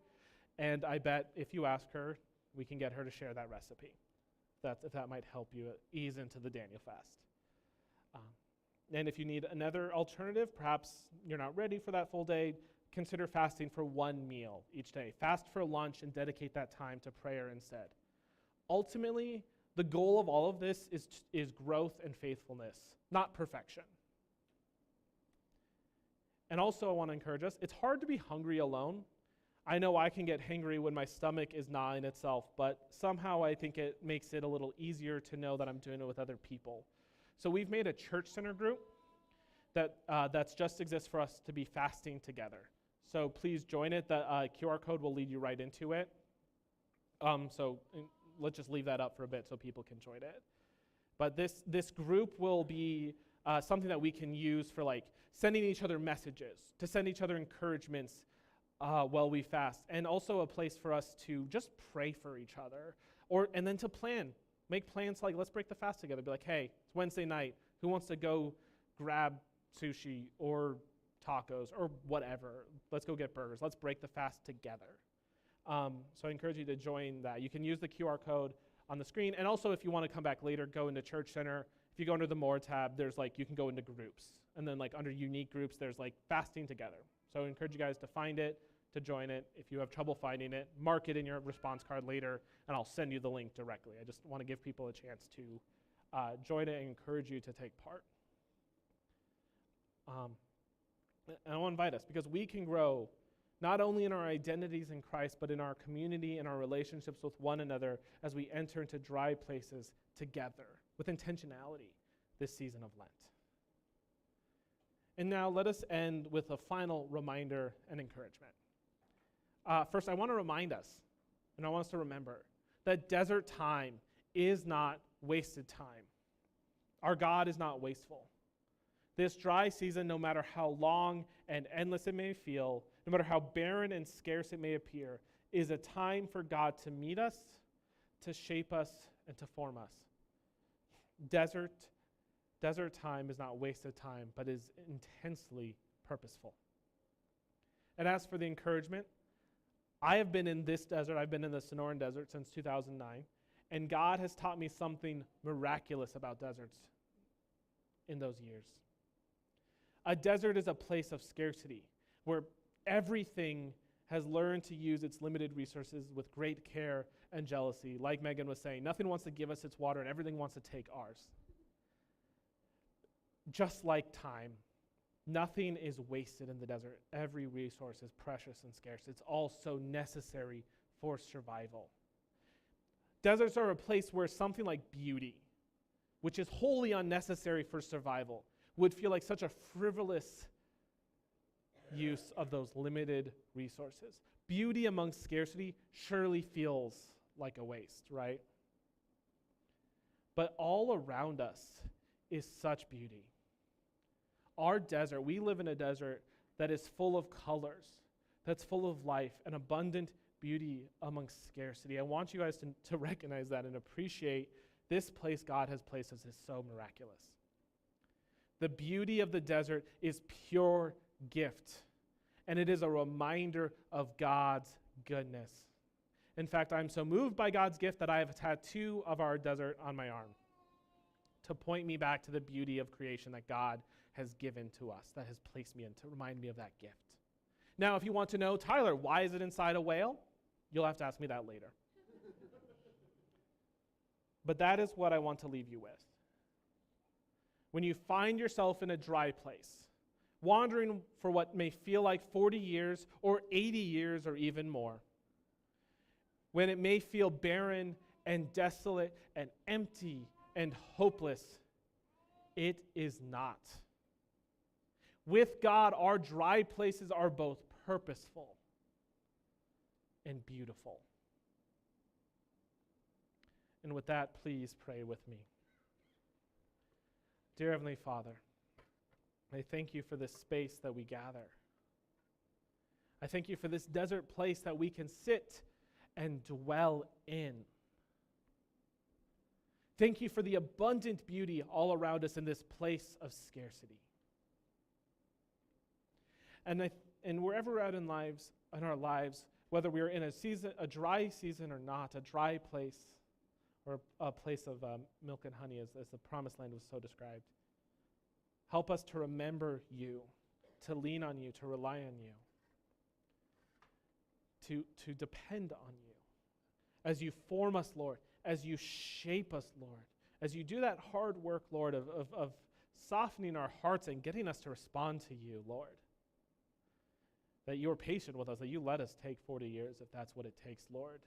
and I bet if you ask her, we can get her to share that recipe. If that might help you ease into the Daniel fast. And if you need another alternative, perhaps you're not ready for that full day, consider fasting for one meal each day. Fast for lunch and dedicate that time to prayer instead. Ultimately, the goal of all of this is growth and faithfulness, not perfection. And also I want to encourage us, it's hard to be hungry alone. I know I can get hangry when my stomach is gnawing itself, but somehow I think it makes it a little easier to know that I'm doing it with other people. So we've made a church center group that just exists for us to be fasting together. So please join it. The QR code will lead you right into it. So let's just leave that up for a bit so people can join it. But this group will be something that we can use for sending each other messages, to send each other encouragements while we fast, and also a place for us to just pray for each other, and then to make plans let's break the fast together. Be hey, it's Wednesday night. Who wants to go grab sushi or tacos or whatever? Let's go get burgers. Let's break the fast together. So I encourage you to join that. You can use the QR code on the screen, and also if you want to come back later, go into Church Center. If you go under the More tab, there's you can go into groups, and then under unique groups, there's fasting together. So I encourage you guys to find it, to join it. If you have trouble finding it, mark it in your response card later, and I'll send you the link directly. I just want to give people a chance to join it and encourage you to take part. And I want to invite us, because we can grow not only in our identities in Christ, but in our community and our relationships with one another as we enter into dry places together with intentionality this season of Lent. And now let us end with a final reminder and encouragement. First, I want to remind us, and I want us to remember, that desert time is not wasted time. Our God is not wasteful. This dry season, no matter how long and endless it may feel, no matter how barren and scarce it may appear, is a time for God to meet us, to shape us, and to form us. Desert time is not wasted time, but is intensely purposeful. And as for the encouragement, I have been in this desert, I've been in the Sonoran Desert since 2009, and God has taught me something miraculous about deserts in those years. A desert is a place of scarcity, where everything has learned to use its limited resources with great care and jealousy. Like Megan was saying, nothing wants to give us its water and everything wants to take ours. Just like time, nothing is wasted in the desert. Every resource is precious and scarce. It's all so necessary for survival. Deserts are a place where something like beauty, which is wholly unnecessary for survival, would feel like such a frivolous use of those limited resources. Beauty amongst scarcity surely feels like a waste, right? But all around us is such beauty. Our desert, we live in a desert that is full of colors, that's full of life and abundant beauty amongst scarcity. I want you guys to recognize that and appreciate this place God has placed us is so miraculous. The beauty of the desert is pure gift, and it is a reminder of God's goodness. In fact, I'm so moved by God's gift that I have a tattoo of our desert on my arm to point me back to the beauty of creation that God has given to us, that has placed me in, to remind me of that gift. Now, if you want to know, Tyler, why is it inside a whale? You'll have to ask me that later. But that is what I want to leave you with. When you find yourself in a dry place, wandering for what may feel like 40 years or 80 years or even more, when it may feel barren and desolate and empty and hopeless, it is not. With God, our dry places are both purposeful and beautiful. And with that, please pray with me. Dear Heavenly Father, I thank you for this space that we gather. I thank you for this desert place that we can sit and dwell in. Thank you for the abundant beauty all around us in this place of scarcity. And wherever we're at in our lives, whether we are in a dry season or not, a dry place or a place of milk and honey, as the promised land was so described, help us to remember you, to lean on you, to rely on you, to depend on you. As you form us, Lord, as you shape us, Lord, as you do that hard work, Lord, of softening our hearts and getting us to respond to you, Lord. That you're patient with us, that you let us take 40 years if that's what it takes, Lord.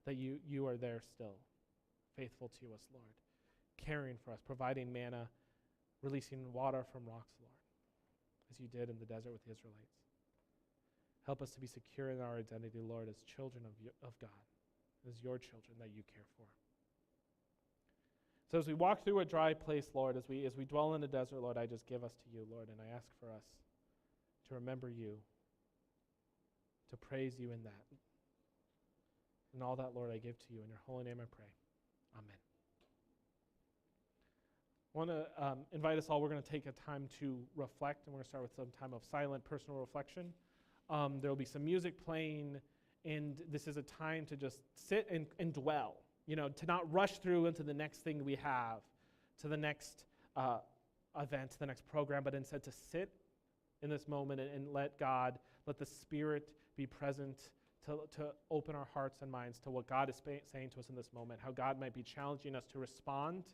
That you are there still, faithful to us, Lord, caring for us, providing manna, releasing water from rocks, Lord, as you did in the desert with the Israelites. Help us to be secure in our identity, Lord, as children of God, as your children that you care for. So as we walk through a dry place, Lord, as we dwell in the desert, Lord, I just give us to you, Lord, and I ask for us to remember you, to praise you in that. And all that, Lord, I give to you. In your holy name I pray. Amen. I want to invite us all. We're going to take a time to reflect, and we're going to start with some time of silent personal reflection. There will be some music playing, and this is a time to just sit and dwell, to not rush through into the next thing we have, to the next event, to the next program, but instead to sit in this moment and let the Spirit be present to open our hearts and minds to what God is saying to us in this moment, how God might be challenging us to respond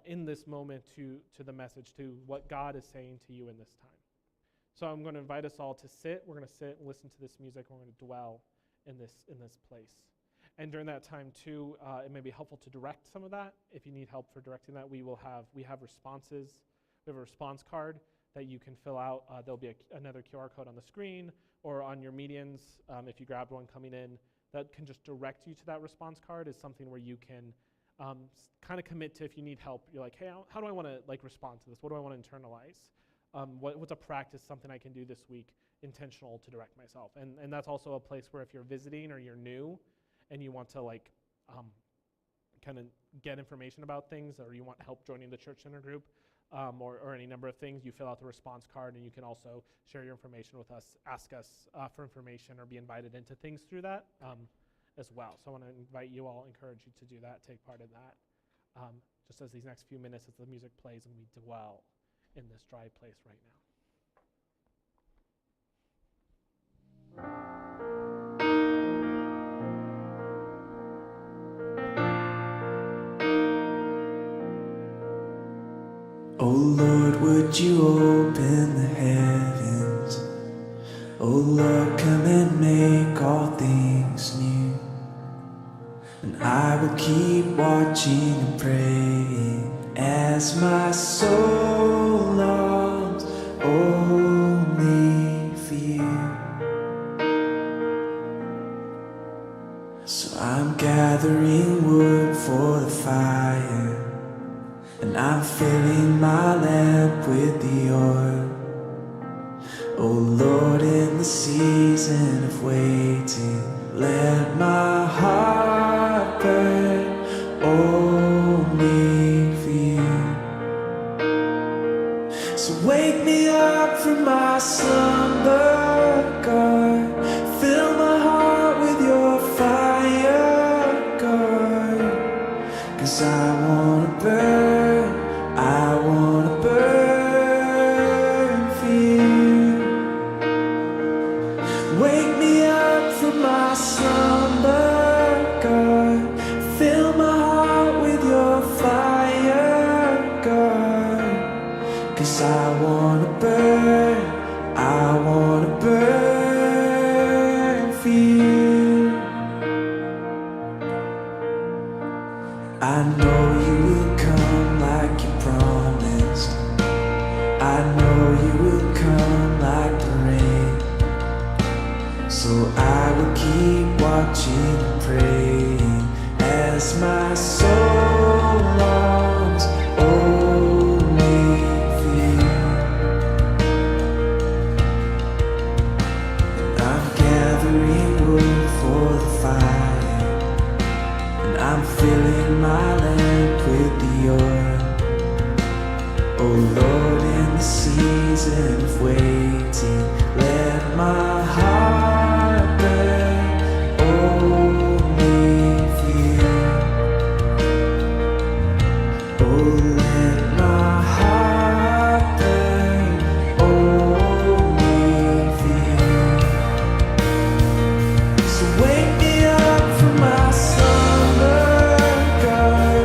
in this moment to the message, to what God is saying to you in this time. So I'm going to invite us all to sit. We're going to sit and listen to this music. We're going to dwell in this place. And during that time too, it may be helpful to direct some of that. If you need help for directing that, we have responses. We have a response card that you can fill out. There'll be another QR code on the screen or on your medians, if you grabbed one coming in, that can just direct you to that response card. Is something where you can kind of commit to. If you need help, you're like, hey, how do I want to respond to this? What do I want to internalize? What's a practice, something I can do this week, intentional to direct myself? And that's also a place where if you're visiting or you're new and you want to kind of get information about things, or you want help joining the church center group, or any number of things, you fill out the response card, and you can also share your information with us, ask us for information, or be invited into things through that as well. So I want to invite you all, encourage you to do that, take part in that, just as these next few minutes as the music plays and we dwell in this dry place right now. Oh Lord, would you open the heavens? Oh Lord, come and make all things new. And I will keep watching and praying as my soul longs only for you. So I'm gathering wood for the fire, and I'm filling my lamp with the oil. Oh Lord, in the season of waiting, let my heart burn only for you. So wake me up from my slumber, God. Fill my heart with your fire, God. 'Cause I wanna burn, I wanna burn for you. Wake me up from my slumber, God. Fill my heart with your fire, God. 'Cause I wanna burn, I wanna burn for you. I know you will come like you promised. I know you will come like the rain. So I will keep watching and praying as my soul longs only for you. And I'm gathering wood for the fire, and I'm filling my lamp with the oil. Oh Lord, in the season of waiting, let my heart burn only for you. Oh, let my heart burn only for you. So wake me up from my slumber, God.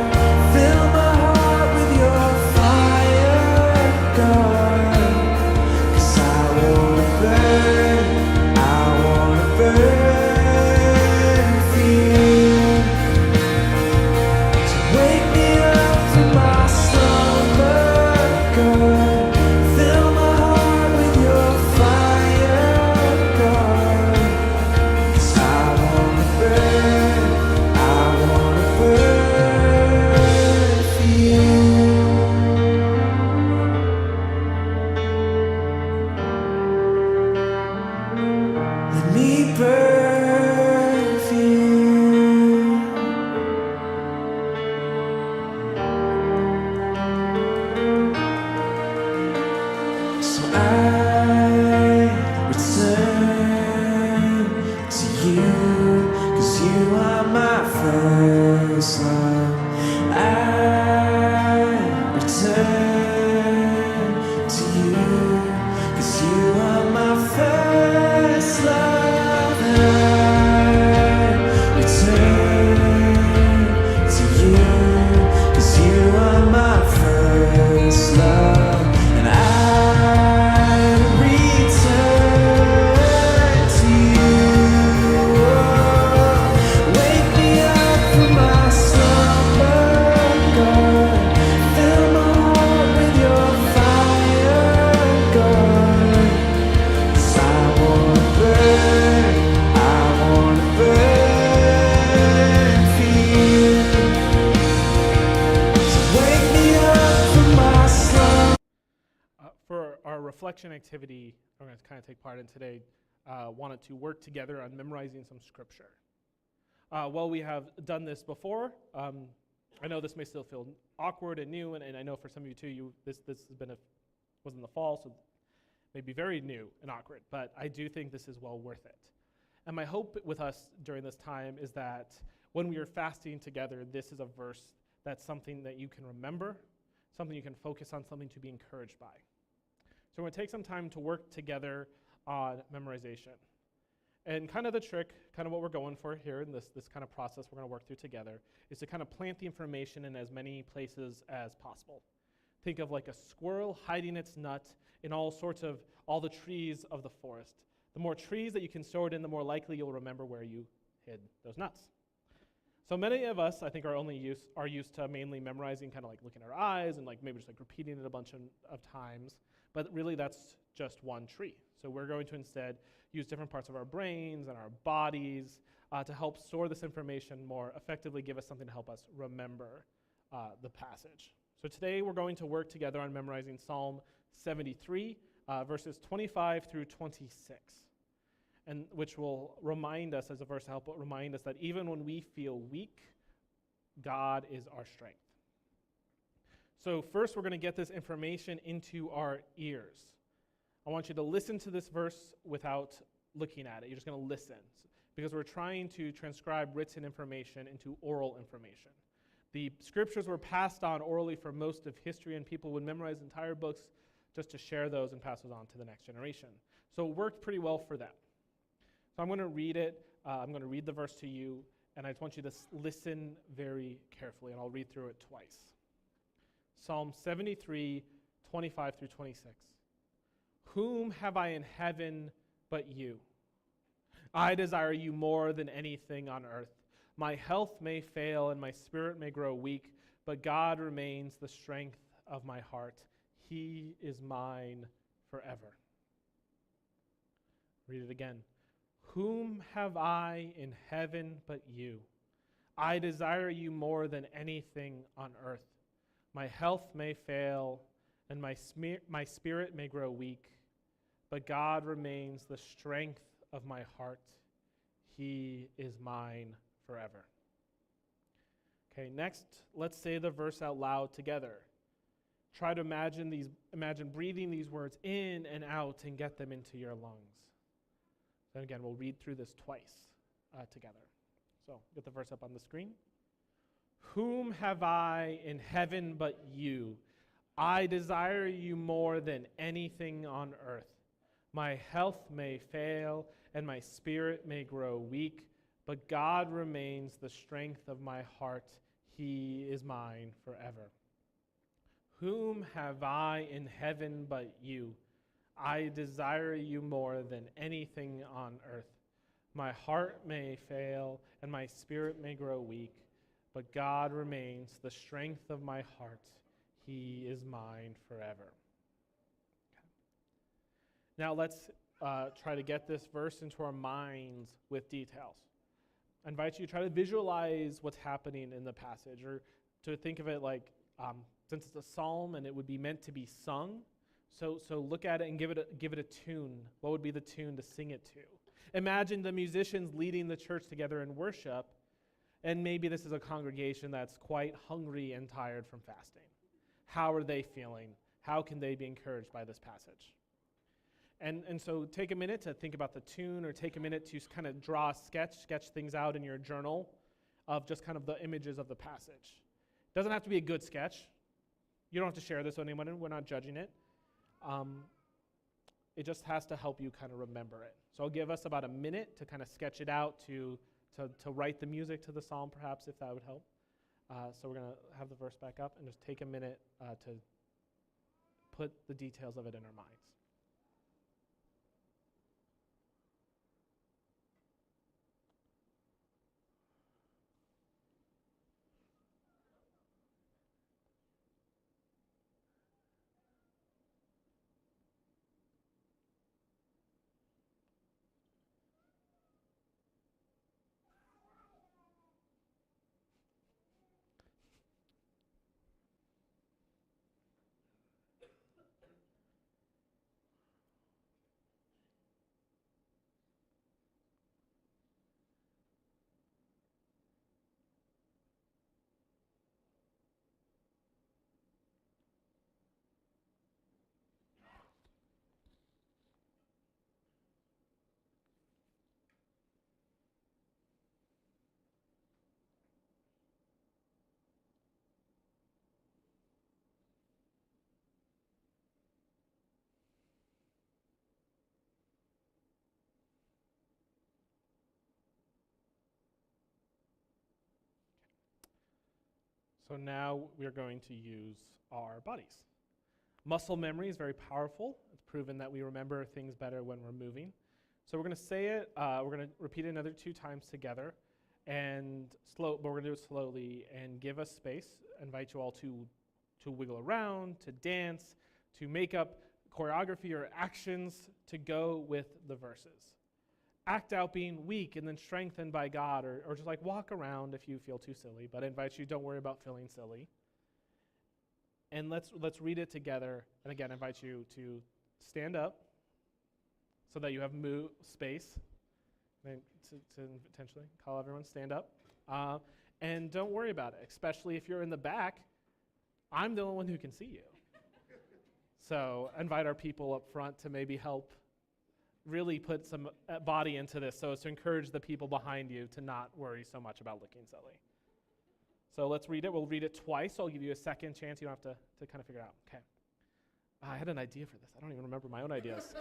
Fill my heart with your fire, God. 'Cause I wanna burn for you. So wake me up from my slumber, God. Fill my heart with your fire, God. 'Cause I wanna burn for you. Let me burn for you. So I return to you, 'cause you are my first love. I return to you, 'cause you are my first love. I return to you, 'cause you are my first love. And I return to you. Wake me up from my slumber, God. Fill my heart with your fire, God. 'Cause I wanna burn for you. So wake me up from my slumber. For our reflection activity, I'm going to kind of take part in today, wanted to work together on memorizing some scripture. Well, we have done this before. I know this may still feel awkward and new, and I know for some of you too, this has been was in the fall, so maybe very new and awkward, but I do think this is well worth it. And my hope with us during this time is that when we are fasting together, this is a verse that's something that you can remember, something you can focus on, something to be encouraged by. So we're going to take some time to work together on memorization. And kind of the trick, kind of what we're going for here in this kind of process we're going to work through together, is to kind of plant the information in as many places as possible. Think of like a squirrel hiding its nut in all the trees of the forest. The more trees that you can store it in, the more likely you'll remember where you hid those nuts. So many of us, I think, are used to mainly memorizing, kind of like looking at our eyes and like maybe just like repeating it a bunch of times. But really, that's just one tree. So we're going to instead use different parts of our brains and our bodies to help store this information more effectively, give us something to help us remember the passage. So today we're going to work together on memorizing Psalm 73, verses 25 through 26, and which will remind us, as a verse to help remind us that even when we feel weak, God is our strength. So first we're going to get this information into our ears. I want you to listen to this verse without looking at it. You're just going to listen, because we're trying to transcribe written information into oral information. The scriptures were passed on orally for most of history, and people would memorize entire books just to share those and pass those on to the next generation. So it worked pretty well for them. So I'm going to read it. I'm going to read the verse to you, and I just want you to listen very carefully, and I'll read through it twice. Psalm 73, 25 through 26. Whom have I in heaven but you? I desire you more than anything on earth. My health may fail and my spirit may grow weak, but God remains the strength of my heart. He is mine forever. Read it again. Whom have I in heaven but you? I desire you more than anything on earth. My health may fail and my spirit may grow weak, but God remains the strength of my heart. He is mine forever. Okay, next, let's say the verse out loud together. Try to imagine breathing these words in and out and get them into your lungs. Then again, we'll read through this twice together. So, get the verse up on the screen. Whom have I in heaven but you? I desire you more than anything on earth. My health may fail and my spirit may grow weak, but God remains the strength of my heart. He is mine forever. Whom have I in heaven but you? I desire you more than anything on earth. My heart may fail and my spirit may grow weak, but God remains the strength of my heart. He is mine forever. Okay. Now let's try to get this verse into our minds with details. I invite you to try to visualize what's happening in the passage, or to think of it like, since it's a psalm and it would be meant to be sung, so look at it and give it a tune. What would be the tune to sing it to? Imagine the musicians leading the church together in worship, and maybe this is a congregation that's quite hungry and tired from fasting. How are they feeling? How can they be encouraged by this passage? And so take a minute to think about the tune, or take a minute to kind of draw a sketch things out in your journal of just kind of the images of the passage. It doesn't have to be a good sketch. You don't have to share this with anyone. We're not judging it. It just has to help you kind of remember it. So I'll give us about a minute to kind of sketch it out, to write the music to the psalm, perhaps, if that would help. So we're going to have the verse back up and just take a minute to put the details of it in our minds. So now we're going to use our bodies. Muscle memory is very powerful. It's proven that we remember things better when we're moving. So we're going to say it, we're going to repeat it another 2 times together, but we're going to do it slowly and give us space. I invite you all to wiggle around, to dance, to make up choreography or actions to go with the verses. Act out being weak and then strengthened by God, or just like walk around if you feel too silly, but I invite you, don't worry about feeling silly. And let's read it together. And again, I invite you to stand up so that you have space. And to intentionally call everyone stand up. And don't worry about it, especially if you're in the back. I'm the only one who can see you. So invite our people up front to maybe help really put some body into this, so as to encourage the people behind you to not worry so much about looking silly. So let's read it. We'll read it twice. So I'll give you a second chance. You don't have to kind of figure it out. Okay. I had an idea for this. I don't even remember my own ideas.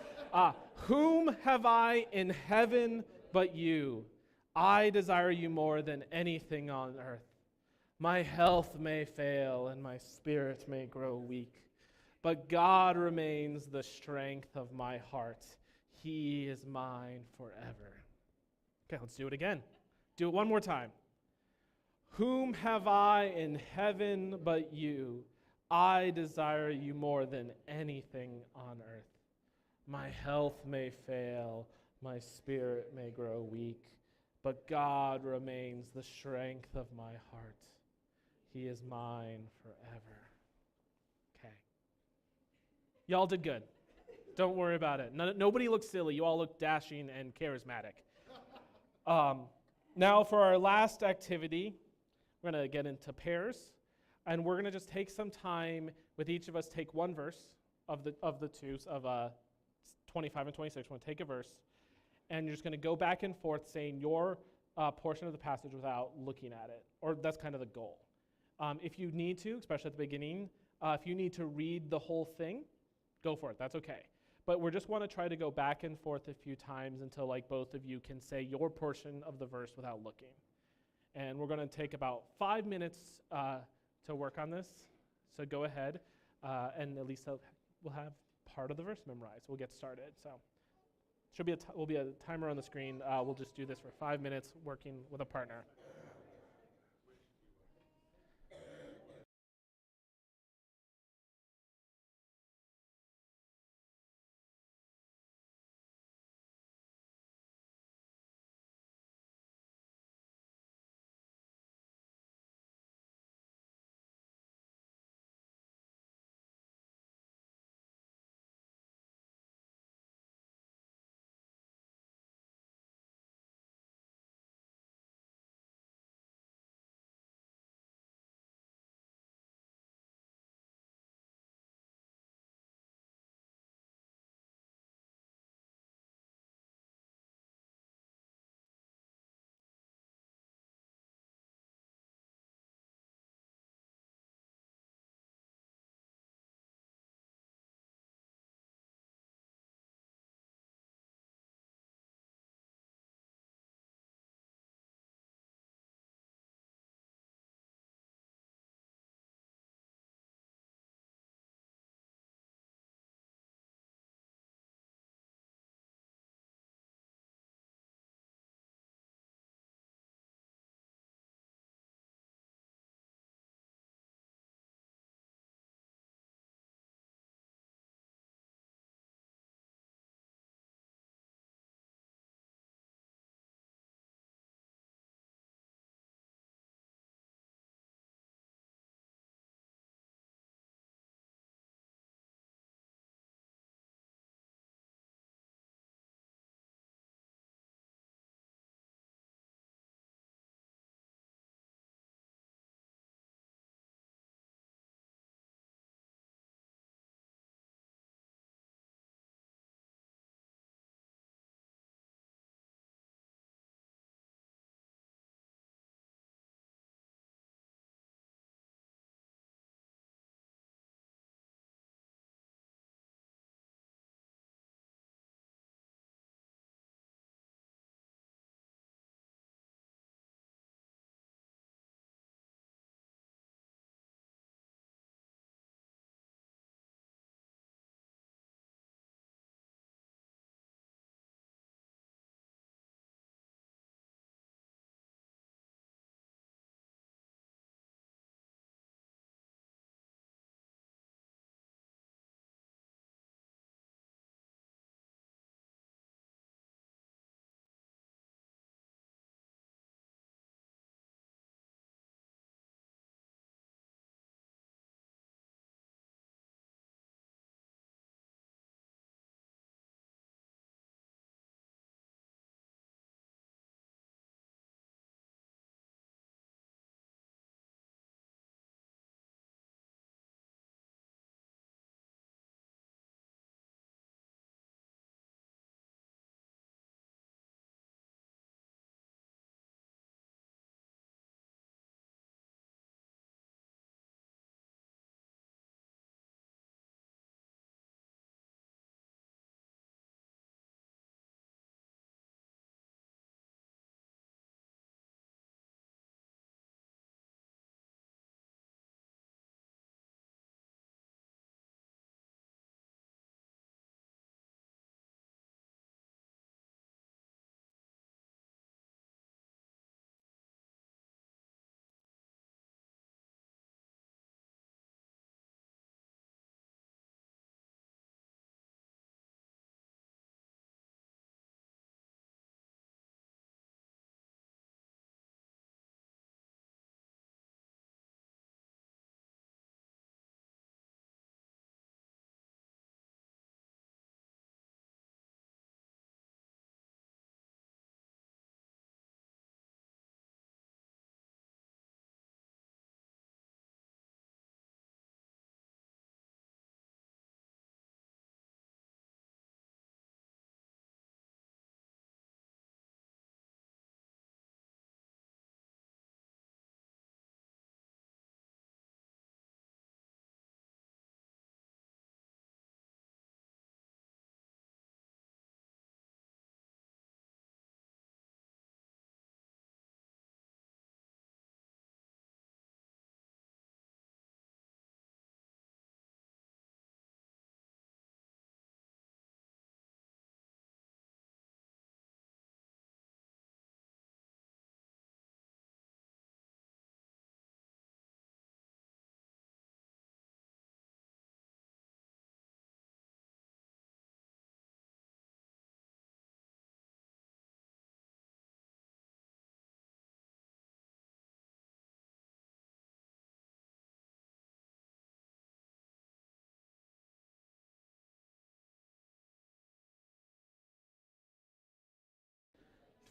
Whom have I in heaven but you? I desire you more than anything on earth. My health may fail and my spirit may grow weak, but God remains the strength of my heart. He is mine forever. Okay, let's do it again. Do it one more time. Whom have I in heaven but you? I desire you more than anything on earth. My health may fail, my spirit may grow weak, but God remains the strength of my heart. He is mine forever. Okay. Y'all did good. Don't worry about it. Nobody looks silly. You all look dashing and charismatic. Now for our last activity, we're going to get into pairs, and we're going to just take some time with each of us, take one verse of the two, of 25 and 26. We're going to take a verse, and you're just going to go back and forth saying your portion of the passage without looking at it, or that's kind of the goal. If you need to, especially at the beginning, if you need to read the whole thing, go for it. That's okay. But we just want to try to go back and forth a few times until like both of you can say your portion of the verse without looking. And we're going to take about 5 minutes to work on this. So go ahead, and at least we'll have part of the verse memorized. We'll get started. So will be a timer on the screen. We'll just do this for 5 minutes, working with a partner.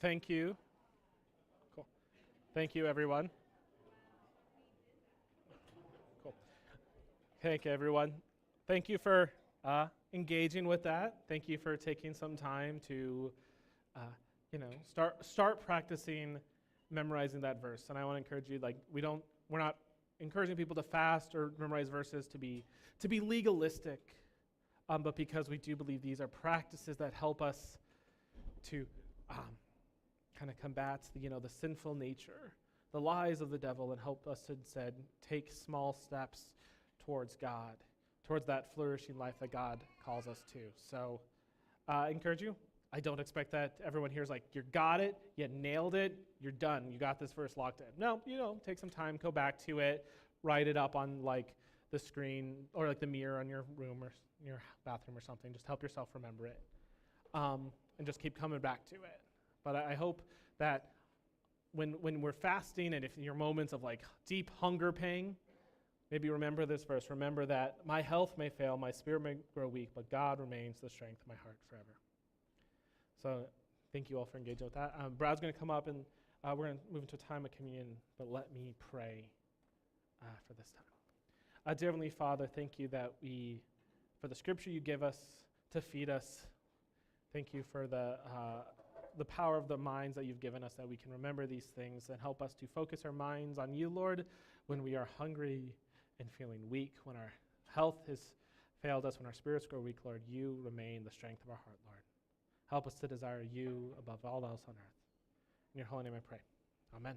thank you. Cool. Thank you, everyone. Cool. Thank you, everyone. Thank you for engaging with that. Thank you for taking some time to, start practicing memorizing that verse. And I want to encourage you, we're not encouraging people to fast or memorize verses to be legalistic, but because we do believe these are practices that help us to kind of combat the sinful nature, the lies of the devil, and help us instead take small steps towards God, towards that flourishing life that God calls us to. So I encourage you. I don't expect that everyone here is like, you got it, you nailed it, you're done, you got this verse locked in. No, take some time, go back to it, write it up on the screen or the mirror on your room or your bathroom or something. Just help yourself remember it, and just keep coming back to it. But I hope that when we're fasting and if in your moments of deep hunger pang, maybe remember this verse. Remember that my health may fail, my spirit may grow weak, but God remains the strength of my heart forever. So thank you all for engaging with that. Brad's going to come up, and we're going to move into a time of communion, but let me pray for this time. Dear Heavenly Father, thank you for the scripture you give us to feed us. Thank you for the power of the minds that you've given us, that we can remember these things and help us to focus our minds on you, Lord, when we are hungry and feeling weak, when our health has failed us, when our spirits grow weak, Lord, you remain the strength of our heart, Lord. Help us to desire you above all else on earth. In your holy name I pray. Amen.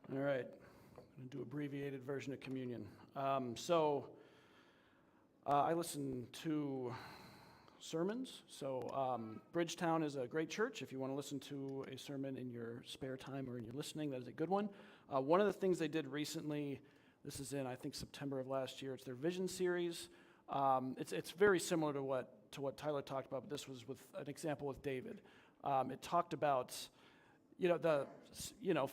Tyler. All right. I'm going to do abbreviated version of communion. I listen to sermons. Bridgetown is a great church. If you want to listen to a sermon in your spare time or in your listening, that is a good one. One of the things they did recently, this is in, I think, September of last year. It's their Vision series. It's very similar to what Tyler talked about, but this was with an example with David. It talked about, the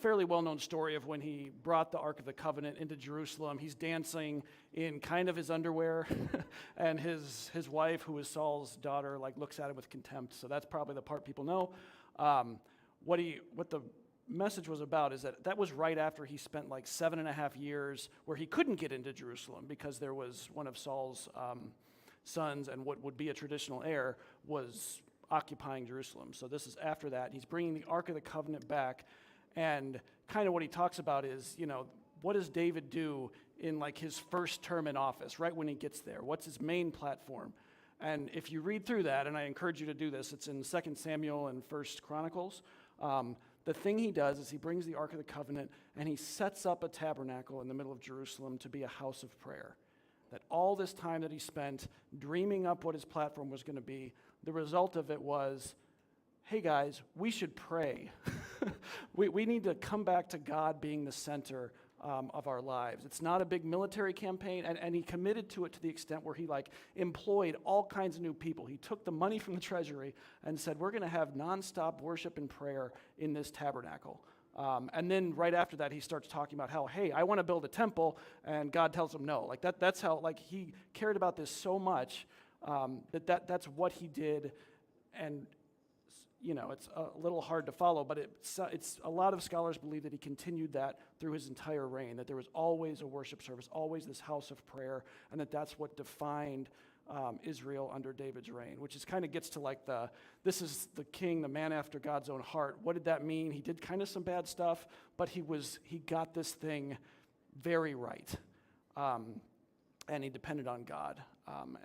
fairly well-known story of when he brought the Ark of the Covenant into Jerusalem. He's dancing in kind of his underwear, and his wife, who is Saul's daughter, looks at him with contempt. So that's probably the part people know. What the message was about is that was right after he spent 7.5 years where he couldn't get into Jerusalem because there was one of Saul's sons, and what would be a traditional heir was occupying Jerusalem. So this is after that. He's bringing the Ark of the Covenant back, and kind of what he talks about is, what does David do in his first term in office, right when he gets there? What's his main platform? And if you read through that, and I encourage you to do this, it's in 2 Samuel and 1 Chronicles. The thing he does is he brings the Ark of the Covenant and he sets up a tabernacle in the middle of Jerusalem to be a house of prayer. That all this time that he spent dreaming up what his platform was going to be, the result of it was, hey guys, we should pray. we need to come back to God being the center of our lives. It's not a big military campaign, and he committed to it to the extent where he employed all kinds of new people. He took the money from the treasury and said, we're going to have nonstop worship and prayer in this tabernacle. And then right after that, he starts talking about how, hey, I want to build a temple, and God tells him no. That's how he cared about this so much that's what he did. And it's a little hard to follow, but it's a lot of scholars believe that he continued that through his entire reign, that there was always a worship service, always this house of prayer, and that's what defined Israel under David's reign, which is kind of gets to this is the king, the man after God's own heart. What did that mean? He did kind of some bad stuff, but he got this thing very right, and he depended on God,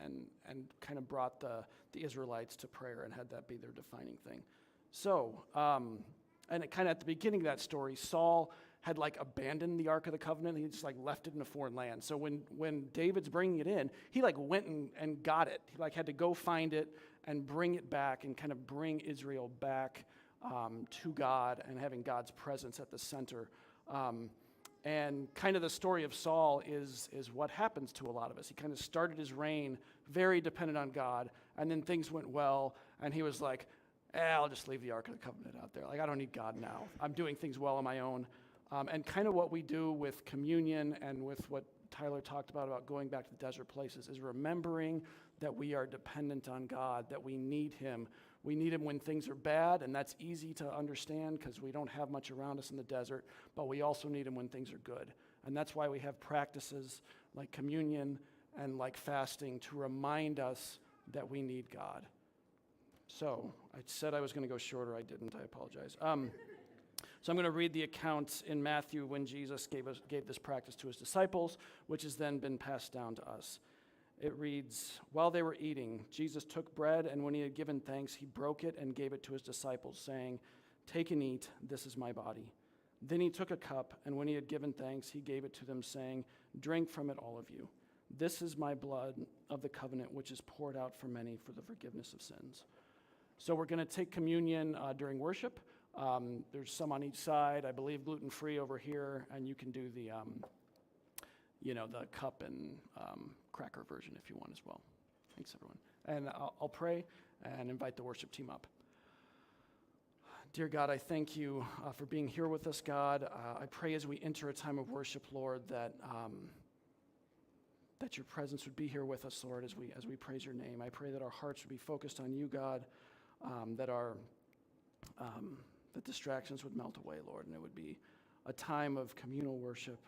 and kind of brought the Israelites to prayer and had that be their defining thing. So, and it kind of at the beginning of that story, Saul had abandoned the Ark of the Covenant. He just left it in a foreign land. So when David's bringing it in, he went and got it. He had to go find it and bring it back and kind of bring Israel back to God and having God's presence at the center. And kind of the story of Saul is what happens to a lot of us. He kind of started his reign very dependent on God, and then things went well, and he was I'll just leave the Ark of the Covenant out there. I don't need God now. I'm doing things well on my own. And kind of what we do with communion and with what Tyler talked about going back to the desert places, is remembering that we are dependent on God, that we need him. We need him when things are bad, and that's easy to understand because we don't have much around us in the desert, but we also need him when things are good. And that's why we have practices like communion and like fasting to remind us that we need God. So I said I was going to go shorter. I didn't. I apologize. So I'm going to read the accounts in Matthew when Jesus gave this practice to his disciples, which has then been passed down to us. It reads, "While they were eating, Jesus took bread, and when he had given thanks, he broke it and gave it to his disciples, saying, 'Take and eat, this is my body.' Then he took a cup, and when he had given thanks, he gave it to them, saying, 'Drink from it, all of you. This is my blood of the covenant, which is poured out for many for the forgiveness of sins.'" So we're going to take communion during worship. There's some on each side. I believe gluten-free over here, and you can do the cup and cracker version if you want as well. Thanks, everyone. And I'll pray and invite the worship team up. Dear God, I thank you for being here with us, God. I pray as we enter a time of worship, Lord, that your presence would be here with us, Lord, as we praise your name. I pray that our hearts would be focused on you, God, that distractions would melt away, Lord, and it would be a time of communal worship